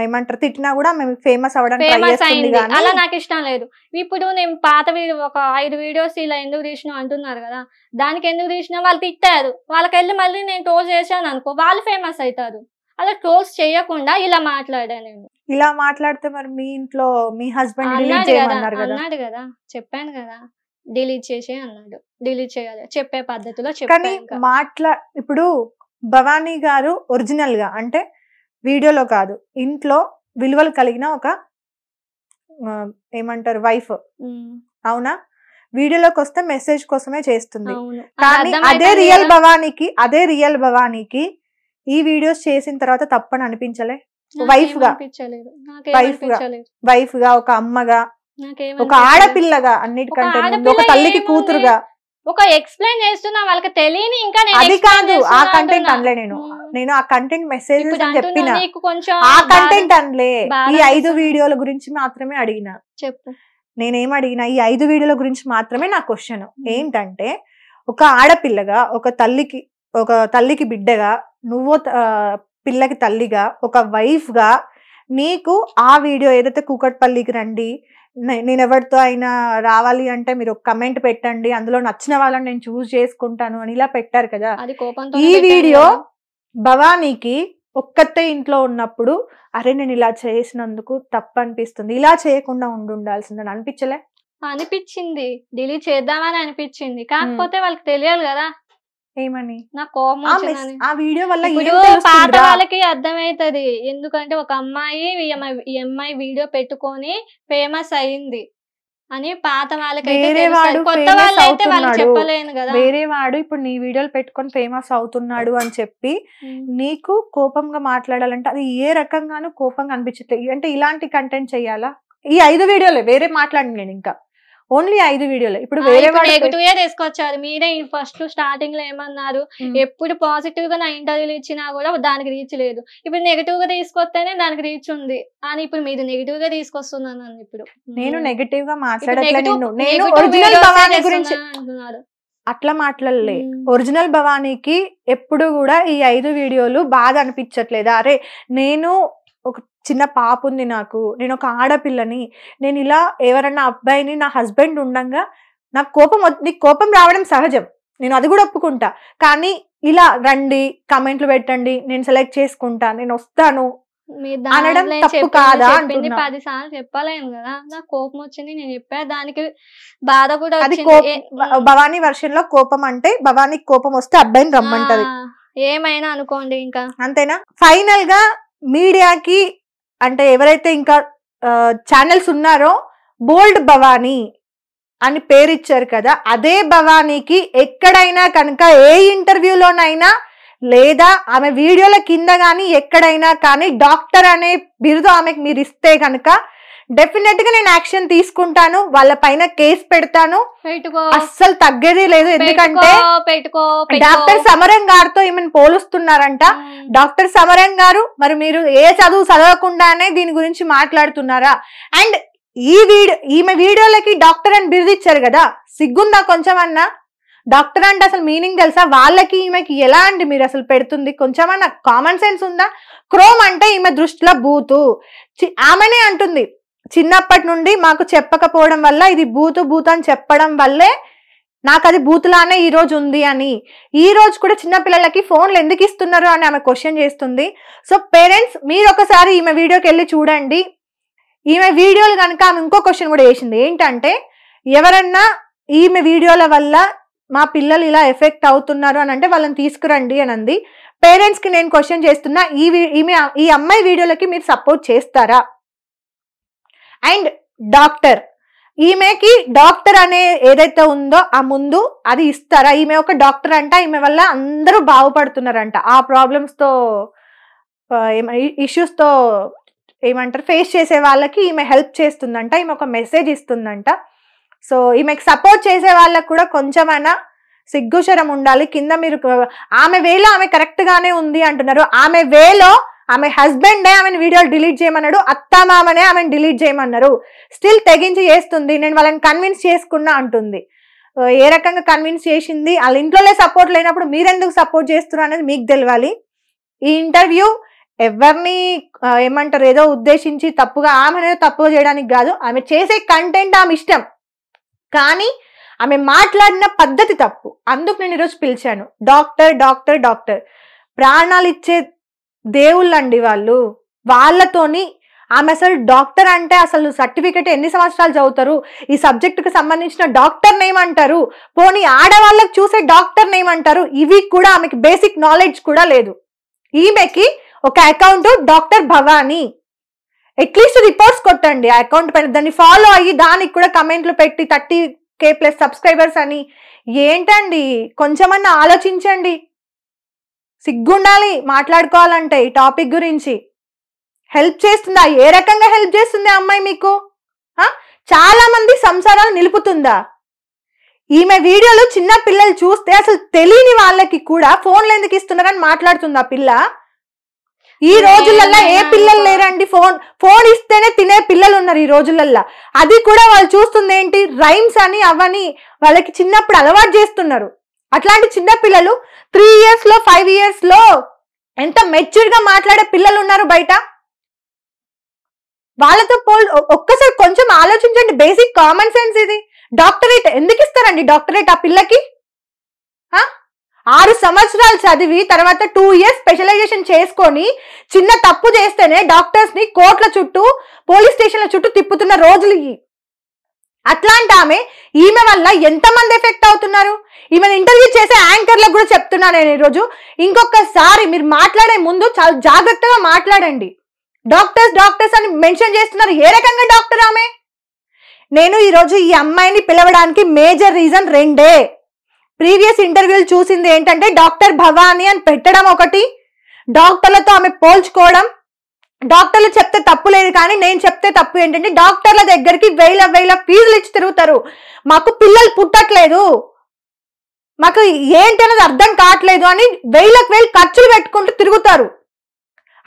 ఏమంటారు, తిట్టినా కూడా మేము ఫేమస్ అవ్వడానికి ట్రై ఫేమస్ చేస్తుంది అయింది, కానీ అలా నాకు ఇష్టం లేదు. ఇప్పుడు నేను పాత వీడియో ఒక 5 వీడియోస్ ఇలా ఎందుకు తీసినావు అంటున్నారు కదా, దానికి ఎందుకు తీసినా వాళ్ళు తిట్టారు, వాళ్ళకి వెళ్ళి మళ్ళీ నేను ట్రోల్ చేశాను అనుకో, వాళ్ళు ఫేమస్ అవుతారు. అలా ట్రోల్స్ చేయకుండా ఇలా మాట్లాడా నేను. ఇలా మాట్లాడితే మరి మీ ఇంట్లో మీ హస్బెండ్ డిలీట్ అన్నాడు చేయమన్నారు కదా. అన్నాడు కదా, చెప్పాను కదా డిలీట్ చేసే అన్నాడు. డిలీట్ చేయాలి చెప్పే పద్ధతిలో కానీ చెప్పాను. ఇప్పుడు భవానీ గారు ఒరిజినల్ గా అంటే వీడియోలో కాదు, ఇంట్లో విలువలు కలిగిన ఒక ఏమంటారు వైఫ్, అవునా? వీడియోలోకి వస్తే మెసేజ్ కోసమే చేస్తుంది. కానీ అదే రియల్ భవానీకి ఈ వీడియోస్ చేసిన తర్వాత తప్పని అనిపించలే? వైఫ్ గా ఒక అమ్మగా, ఒక ఆడపిల్లగా, అన్నిటికంటే ఒక తల్లికి కూతురుగా ఒక ఎక్స్ప్లెయిన్ చేస్తున్నా వాళ్ళకి తెలియని. ఇంకా అది కాదు ఆ కంటెంట్ అనలే, నేను ఆ కంటెంట్ మెసేజ్ చెప్పిన ఆ కంటెంట్ అనలే, ఈ 5 వీడియోల గురించి మాత్రమే అడిగిన. చెప్పు, నేనేం అడిగినా ఈ 5 వీడియోల గురించి మాత్రమే నా క్వశ్చన్ ఏంటంటే, ఒక ఆడపిల్లగా, ఒక తల్లికి బిడ్డగా, నువ్వు పిల్లకి తల్లిగా, ఒక వైఫ్ గా నీకు ఆ వీడియో ఏదైతే కూకట్పల్లికి రండి, నేను ఎవరితో అయినా రావాలి అంటే మీరు ఒక కమెంట్ పెట్టండి, అందులో నచ్చిన వాళ్ళని నేను చూస్ చేసుకుంటాను అని ఇలా పెట్టారు కదా. ఈ వీడియో భవానీకి ఒక్కతే ఇంట్లో ఉన్నప్పుడు అరే నేను ఇలా చేసినందుకు తప్పు అనిపిస్తుంది, ఇలా చేయకుండా ఉండాల్సిందని అనిపించలే? అనిపించింది, డిలీట్ చేద్దామని అనిపించింది. కాకపోతే వాళ్ళకి తెలియాలి కదా ఏమని. నా కోపం వచ్చిందని. ఆ వీడియో వల్ల పాత వాళ్ళకి అర్థమైతది. ఎందుకంటే ఒక అమ్మాయి ఈ అమ్మాయి వీడియో పెట్టుకొని ఫేమస్ అయింది అని పాత వాళ్ళకి, కొత్త వాళ్ళైతే వాళ్ళకి చెప్పలేను కదా. వేరే వాడు ఇప్పుడు నీ వీడియోలు పెట్టుకొని ఫేమస్ అవుతున్నాడు అని చెప్పి నీకు కోపంగా మాట్లాడాలంటే అది ఏ రకంగానూ కోపంగా అనిపించట్లేదు. అంటే ఇలాంటి కంటెంట్ చెయ్యాలా? ఈ 5 వీడియోలే, వేరే మాట్లాడి నేను ఇంకా ఓన్లీ 5 వీడియోలు. ఇప్పుడు వేరే నెగిటివ్ తీసుకొచ్చారు. మీరే ఫస్ట్ స్టార్టింగ్ లో ఏమన్నారు, ఎప్పుడు పాజిటివ్ గా నా ఇంటర్వ్యూలు ఇచ్చినా కూడా దానికి రీచ్ లేదు. ఇప్పుడు నెగిటివ్ గా తీసుకొస్తేనే దానికి రీచ్ ఉంది అని ఇప్పుడు మీరు నెగిటివ్ గా తీసుకొస్తున్నాను. ఇప్పుడు నేను నెగిటివ్ గా మాట్లాడట్లేదు, నేను ఒరిజినల్ భవానీ గురించి అంటున్నారు. అట్లా మాట్లాడలే. ఒరిజినల్ భవానీకి ఎప్పుడు కూడా ఈ 5 వీడియోలు బాధ అనిపించట్లేదు. అరే నేను ఒక చిన్న పాప ఉంది, నేను ఒక ఆడపిల్లని, నేను ఇలా ఎవరన్నా అబ్బాయిని నా హస్బెండ్ ఉండంగా నాకు నీకు కోపం రావడం సహజం, నేను అది కూడా ఒప్పుకుంటా. కానీ ఇలా రండి, కమెంట్లు పెట్టండి, నేను సెలెక్ట్ చేసుకుంటా, నేను వస్తాను అనడం తప్పు కాదా? 10 సార్లు చెప్పలేను కదా, నాకు కోపం వచ్చింది నేను చెప్పా, దానికి బాధ కూడా. అది భవానీ వర్షన్ లో కోపం అంటే భవానీకి కోపం వస్తే అబ్బాయిని రమ్మంటది, ఏమైనా అనుకోండి. ఇంకా అంతేనా? ఫైనల్ గా మీడియాకి అంటే ఎవరైతే ఇంకా ఛానల్స్ ఉన్నారో బోల్డ్ భవానీ అని పేరు ఇచ్చారు కదా, అదే భవానీకి ఎక్కడైనా కనుక ఏ ఇంటర్వ్యూలోనైనా లేదా ఆమె వీడియోల కింద కానీ ఎక్కడైనా కానీ డాక్టర్ అనే బిరుదు ఆమెకు మీరు ఇస్తే కనుక డెఫినెట్ గా నేను యాక్షన్ తీసుకుంటాను, వాళ్ళ పైన కేసు పెడతాను, అస్సలు తగ్గేదే లేదు. ఎందుకంటే డాక్టర్ సమరం గారితో ఈమెను పోలుస్తున్నారంట. డాక్టర్ సమరం గారు, మరి మీరు ఏ చదువు చదవకుండానే దీని గురించి మాట్లాడుతున్నారా? అండ్ ఈమె వీడియోలకి డాక్టర్ అని బిరుదు ఇచ్చారు కదా, సిగ్గుందా కొంచెం అన్నా? డాక్టర్ అంటే అసలు మీనింగ్ తెలుసా? వాళ్ళకి ఈమెకి ఎలా అండి మీరు అసలు పెడుతుంది? కొంచెమన్నా కామన్ సెన్స్ ఉందా? క్రోమ్ అంటే ఈమె దృష్టిలో బూతు. ఆమెనే అంటుంది, చిన్నప్పటి నుండి మాకు చెప్పకపోవడం వల్ల ఇది బూతు అని చెప్పడం వల్లే నాకు అది బూతులానే ఈ రోజు ఉంది అని. ఈ రోజు కూడా చిన్నపిల్లలకి ఫోన్లు ఎందుకు ఇస్తున్నారు అని ఆమె క్వశ్చన్ చేస్తుంది. సో పేరెంట్స్ మీరు ఒకసారి ఈమె వీడియోకి వెళ్ళి చూడండి. ఈమె వీడియోలు కనుక ఆమె ఇంకో క్వశ్చన్ కూడా వేసింది, ఏంటంటే ఎవరన్నా ఈమె వీడియోల వల్ల మా పిల్లలు ఇలా ఎఫెక్ట్ అవుతున్నారు అని అంటే వాళ్ళని తీసుకురండి అని అంది. పేరెంట్స్ కి నేను క్వశ్చన్ చేస్తున్నా, ఈ అమ్మాయి వీడియోలకి మీరు సపోర్ట్ చేస్తారా? అండ్ డాక్టర్, ఈమెకి డాక్టర్ అనే ఏదైతే ఉందో ఆ ముందు అది ఇస్తారా? ఈమె ఒక డాక్టర్ అంట, ఈమె వల్ల అందరూ బాగుపడుతున్నారంట, ఆ ప్రాబ్లమ్స్ తో ఇష్యూస్ తో ఏమంటారు ఫేస్ చేసే వాళ్ళకి ఈమె హెల్ప్ చేస్తుందంట, ఈమె ఒక మెసేజ్ ఇస్తుందంట. సో ఈమెకి సపోర్ట్ చేసే వాళ్ళకు కూడా కొంచెమైనా సిగ్గుశరం ఉండాలి. కింద మీరు ఆమె వేలో ఆమె కరెక్ట్ గానే ఉంది అంటున్నారు, ఆమె వేలో ఆమె హస్బెండే ఆమెను వీడియోలు డిలీట్ చేయమన్నాడు, అత్తామామనే ఆమెను డిలీట్ చేయమన్నారు, స్టిల్ తెగించి చేస్తుంది, నేను వాళ్ళని కన్విన్స్ చేసుకున్నా అంటుంది. ఏ రకంగా కన్విన్స్ చేసింది? వాళ్ళ ఇంట్లోనే సపోర్ట్ లేనప్పుడు మీరెందుకు సపోర్ట్ చేస్తున్నారు అనేది మీకు తెలియాలి. ఈ ఇంటర్వ్యూ ఎవరిని ఏమంటారు ఏదో ఉద్దేశించి తప్పుగా ఆమె తప్పుగా చేయడానికి కాదు, ఆమె చేసే కంటెంట్ ఆమె ఇష్టం, కానీ ఆమె మాట్లాడిన పద్ధతి తప్పు. అందుకు నేను ఈరోజు పిలిచాను. డాక్టర్ ప్రాణాలు ఇచ్చే దేవుళ్ళండి వాళ్ళు. వాళ్ళతోని ఆమె అసలు డాక్టర్ అంటే అసలు సర్టిఫికెట్ ఎన్ని సంవత్సరాలు చదువుతారు, ఈ సబ్జెక్టుకు సంబంధించిన డాక్టర్ నేమ్ అంటారు, పోనీ ఆడవాళ్ళకి చూసే డాక్టర్ నేమ్ అంటారు, ఇవి కూడా ఆమెకి బేసిక్ నాలెడ్జ్ కూడా లేదు. ఈమెకి ఒక account doctor Bhavani, at least reports కొట్టండి ఆ అకౌంట్ పైన, దాన్ని ఫాలో అయ్యి దానికి కూడా కమెంట్లు పెట్టి 30K+ సబ్స్క్రైబర్స్ అని. ఏంటండి కొంచెమన్నా ఆలోచించండి, సిగ్గుండాలి మాట్లాడుకోవాలంటే ఈ టాపిక్ గురించి. హెల్ప్ చేస్తుందా? ఏ రకంగా హెల్ప్ చేస్తుంది అమ్మాయి మీకు? చాలా మంది సంసారాలు నిలుపుతుందా? ఈమె వీడియోలు చిన్న పిల్లలు చూస్తే అసలు తెలియని వాళ్ళకి కూడా ఫోన్లు ఎందుకు ఇస్తున్నారని మాట్లాడుతుంది ఆ పిల్ల. ఈ రోజులల్లా ఏ పిల్లలు లేరండి, ఫోన్ ఇస్తేనే తినే పిల్లలు ఉన్నారు ఈ రోజులల్లా. అది కూడా వాళ్ళు చూస్తుంది ఏంటి, రైమ్స్ అని అవని వాళ్ళకి చిన్నప్పుడు అలవాటు చేస్తున్నారు. అట్లాంటి చిన్న పిల్లలు 3 years లో 5 years లో ఎంత మెచ్యూర్ గా మాట్లాడే పిల్లలు ఉన్నారు బయట. వాళ్ళతో ఒక్కసారి కొంచెం ఆలోచించండి, బేసిక్ కామన్ సెన్స్ ఇది. డాక్టరేట్ ఎందుకు ఇస్తారండి? డాక్టరేట్ ఆ పిల్లకి 6 సంవత్సరాలు చదివి తర్వాత 2 years స్పెషలైజేషన్ చేసుకొని చిన్న తప్పు చేస్తేనే డాక్టర్స్ ని కోర్టుల చుట్టూ పోలీస్ స్టేషన్ల చుట్టూ తిప్పుతున్న రోజులు. అట్లాంటి ఈమె వల్ల ఎంతమంది ఎఫెక్ట్ అవుతున్నారు? ఈమెను ఇంటర్వ్యూ చేసే యాంకర్లకు కూడా చెప్తున్నాను నేను ఈరోజు, ఇంకొకసారి మీరు మాట్లాడే ముందు చాలా జాగ్రత్తగా మాట్లాడండి. డాక్టర్స్ అని మెన్షన్ చేస్తున్నారు, ఏ రకంగా డాక్టర్ ఆమె? నేను ఈరోజు ఈ అమ్మాయిని పిలవడానికి మేజర్ రీజన్ 2. ప్రీవియస్ ఇంటర్వ్యూలు చూసింది ఏంటంటే డాక్టర్ భవానీ అని పెట్టడం ఒకటి, డాక్టర్లతో ఆమె పోల్చుకోవడం, డాక్టర్లు చెప్తే తప్పు లేదు, కానీ నేను చెప్తే తప్పు ఏంటంటే డాక్టర్ల దగ్గరికి వేల ఫీజులు ఇచ్చి తిరుగుతారు. మాకు పిల్లలు పుట్టట్లేదు, మాకు ఏంటి అనేది అర్థం కావట్లేదు అని వేలకు ఖర్చులు పెట్టుకుంటూ తిరుగుతారు.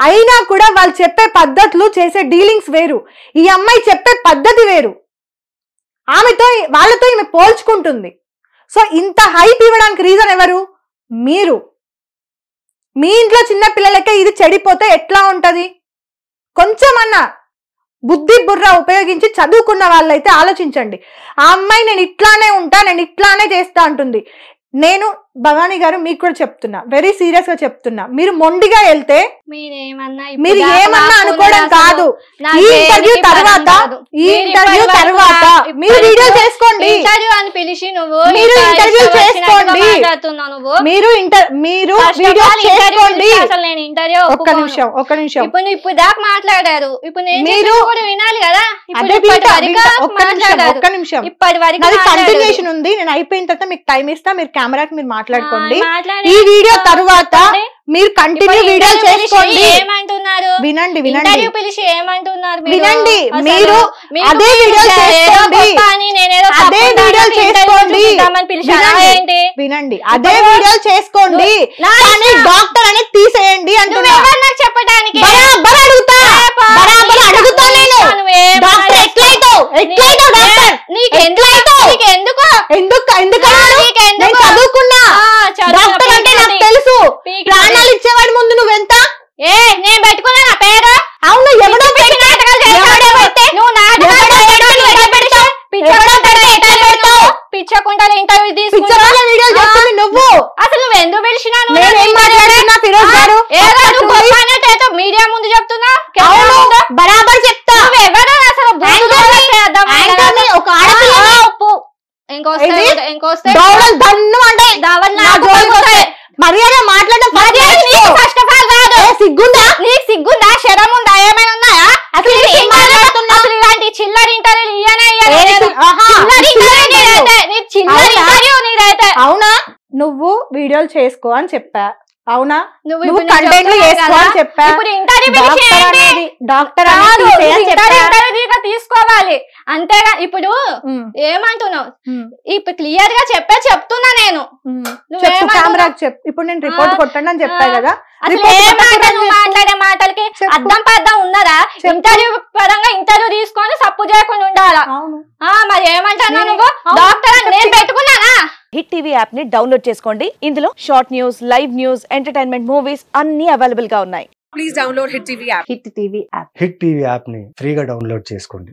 అయినా కూడా వాళ్ళు చెప్పే పద్ధతులు, చేసే డీలింగ్స్ వేరు. ఈ అమ్మాయి చెప్పే పద్ధతి వేరు. వాళ్ళతో ఈమె పోల్చుకుంటుంది. సో ఇంత హైప్ ఇవ్వడానికి రీజన్ ఎవరు? మీరు. మీ ఇంట్లో చిన్న పిల్లలకే ఇది చెడిపోతే ఎట్లా ఉంటది? కొంచెమన్నా బుద్ధి బుర్ర ఉపయోగించి చదువుకున్న వాళ్ళైతే ఆలోచించండి. ఆ అమ్మాయి నేను ఇట్లానే ఉంటా, నేను ఇట్లానే చేస్తా అంటుంది. నేను భవానీ గారు మీకు కూడా చెప్తున్నా, వెరీ సీరియస్ గా చెప్తున్నా, మీరు మొండిగా వెళ్తే మీరు ఏమన్నా అనుకోవడం కాదు. ఈ ఇంటర్వ్యూ తర్వాత మీరు వీడియో చేసుకోండి, మీరు ఇంటర్వ్యూ చేసుకోండి, మీరు వీడియో చేసుకోండి. ఒక్క నిమిషం ఇప్పుడు దాకా మాట్లాడారు, ఇప్పుడు మీరు వినాలి కదా. ఒక్క నిమిషం, అది కంటిన్యూషన్ ఉంది. నేను అయిపోయిన తర్వాత మీకు టైం ఇస్తా, మీరు కెమెరాకి మీరు మాట్లాడుకోండి. ఈ వీడియో తర్వాత మీరు కంటిన్యూ వీడియో చేసుకోండి. వినండి మీరు అదే వీడియో చేసుకోండి, వినండి అదే వీడియో చేసుకోండి, కానీ డాక్టర్ అనేది తీసేయండి అంటున్నా. చెప్పడానికి అడుగుతా నేను, డాక్టర్ ఎట్లయితావు ఎందుకు చదువుకున్నా, డాక్టర్ అంటే నాకు తెలుసు. ప్రాణాలు ఇచ్చేవాడి ముందు నువ్వెంత నేను పెట్టుకున్నా నా పేరు. అవును, ఎవడో పిచ్చకుండా ఇంటర్వ్యూ వీడియో చేస్తుంది నువ్వు. అసలు నువ్వు ఎందుకు పిలిచినాను? ఫిరోజ్ గారు మీడియా ముందు చెప్తున్నా, బరాబర్ చెప్తా. ఎవరు అసలు ఒక మర్యాద మాట్లాడడం ఫస్ట్ ఆఫ్ ఆల్ రాదు. సిగ్గుందా? నీకు సిగ్గుందా? శరం ఉందా? ఏమైనా ఉన్నాయా? అసలు ఇలాంటి చిల్లర ఇంటర్వ్యూలు అవునా? నువ్వు వీడియోలు చేసుకో అని చెప్పా, అవునా? నువ్వు కంటెంట్ చేసుకో అని చెప్పా. డాక్టర్ తీసుకోవాలి అంతేగా. ఇప్పుడు ఏమంటున్నావు? ఇప్పుడు క్లియర్ గా చెప్తున్నా నేను. ఇప్పుడు నేను రిపోర్ట్ కొట్టండి అని చెప్పా కదా. మాట్లాడే మాటలకి అర్థం పర్థం ఉన్నదా? ఇంటర్వ్యూ పరంగా ఇంటర్వ్యూ తీసుకొని సప్పు చేయకుండా ఉండాలా? మరి ఏమంటున్నావు నువ్వు? డాక్టర్ నేను పెట్టుకున్నానా? హిట్ టీవీ యాప్ ని డౌన్లోడ్ చేసుకోండి. ఇందులో short news, live news, entertainment movies అన్ని అవైలబుల్ గా ఉన్నాయి. Please download hit TV app. Hit TV app hit TV app ని ఫ్రీగా డౌన్లోడ్ చేసుకోండి.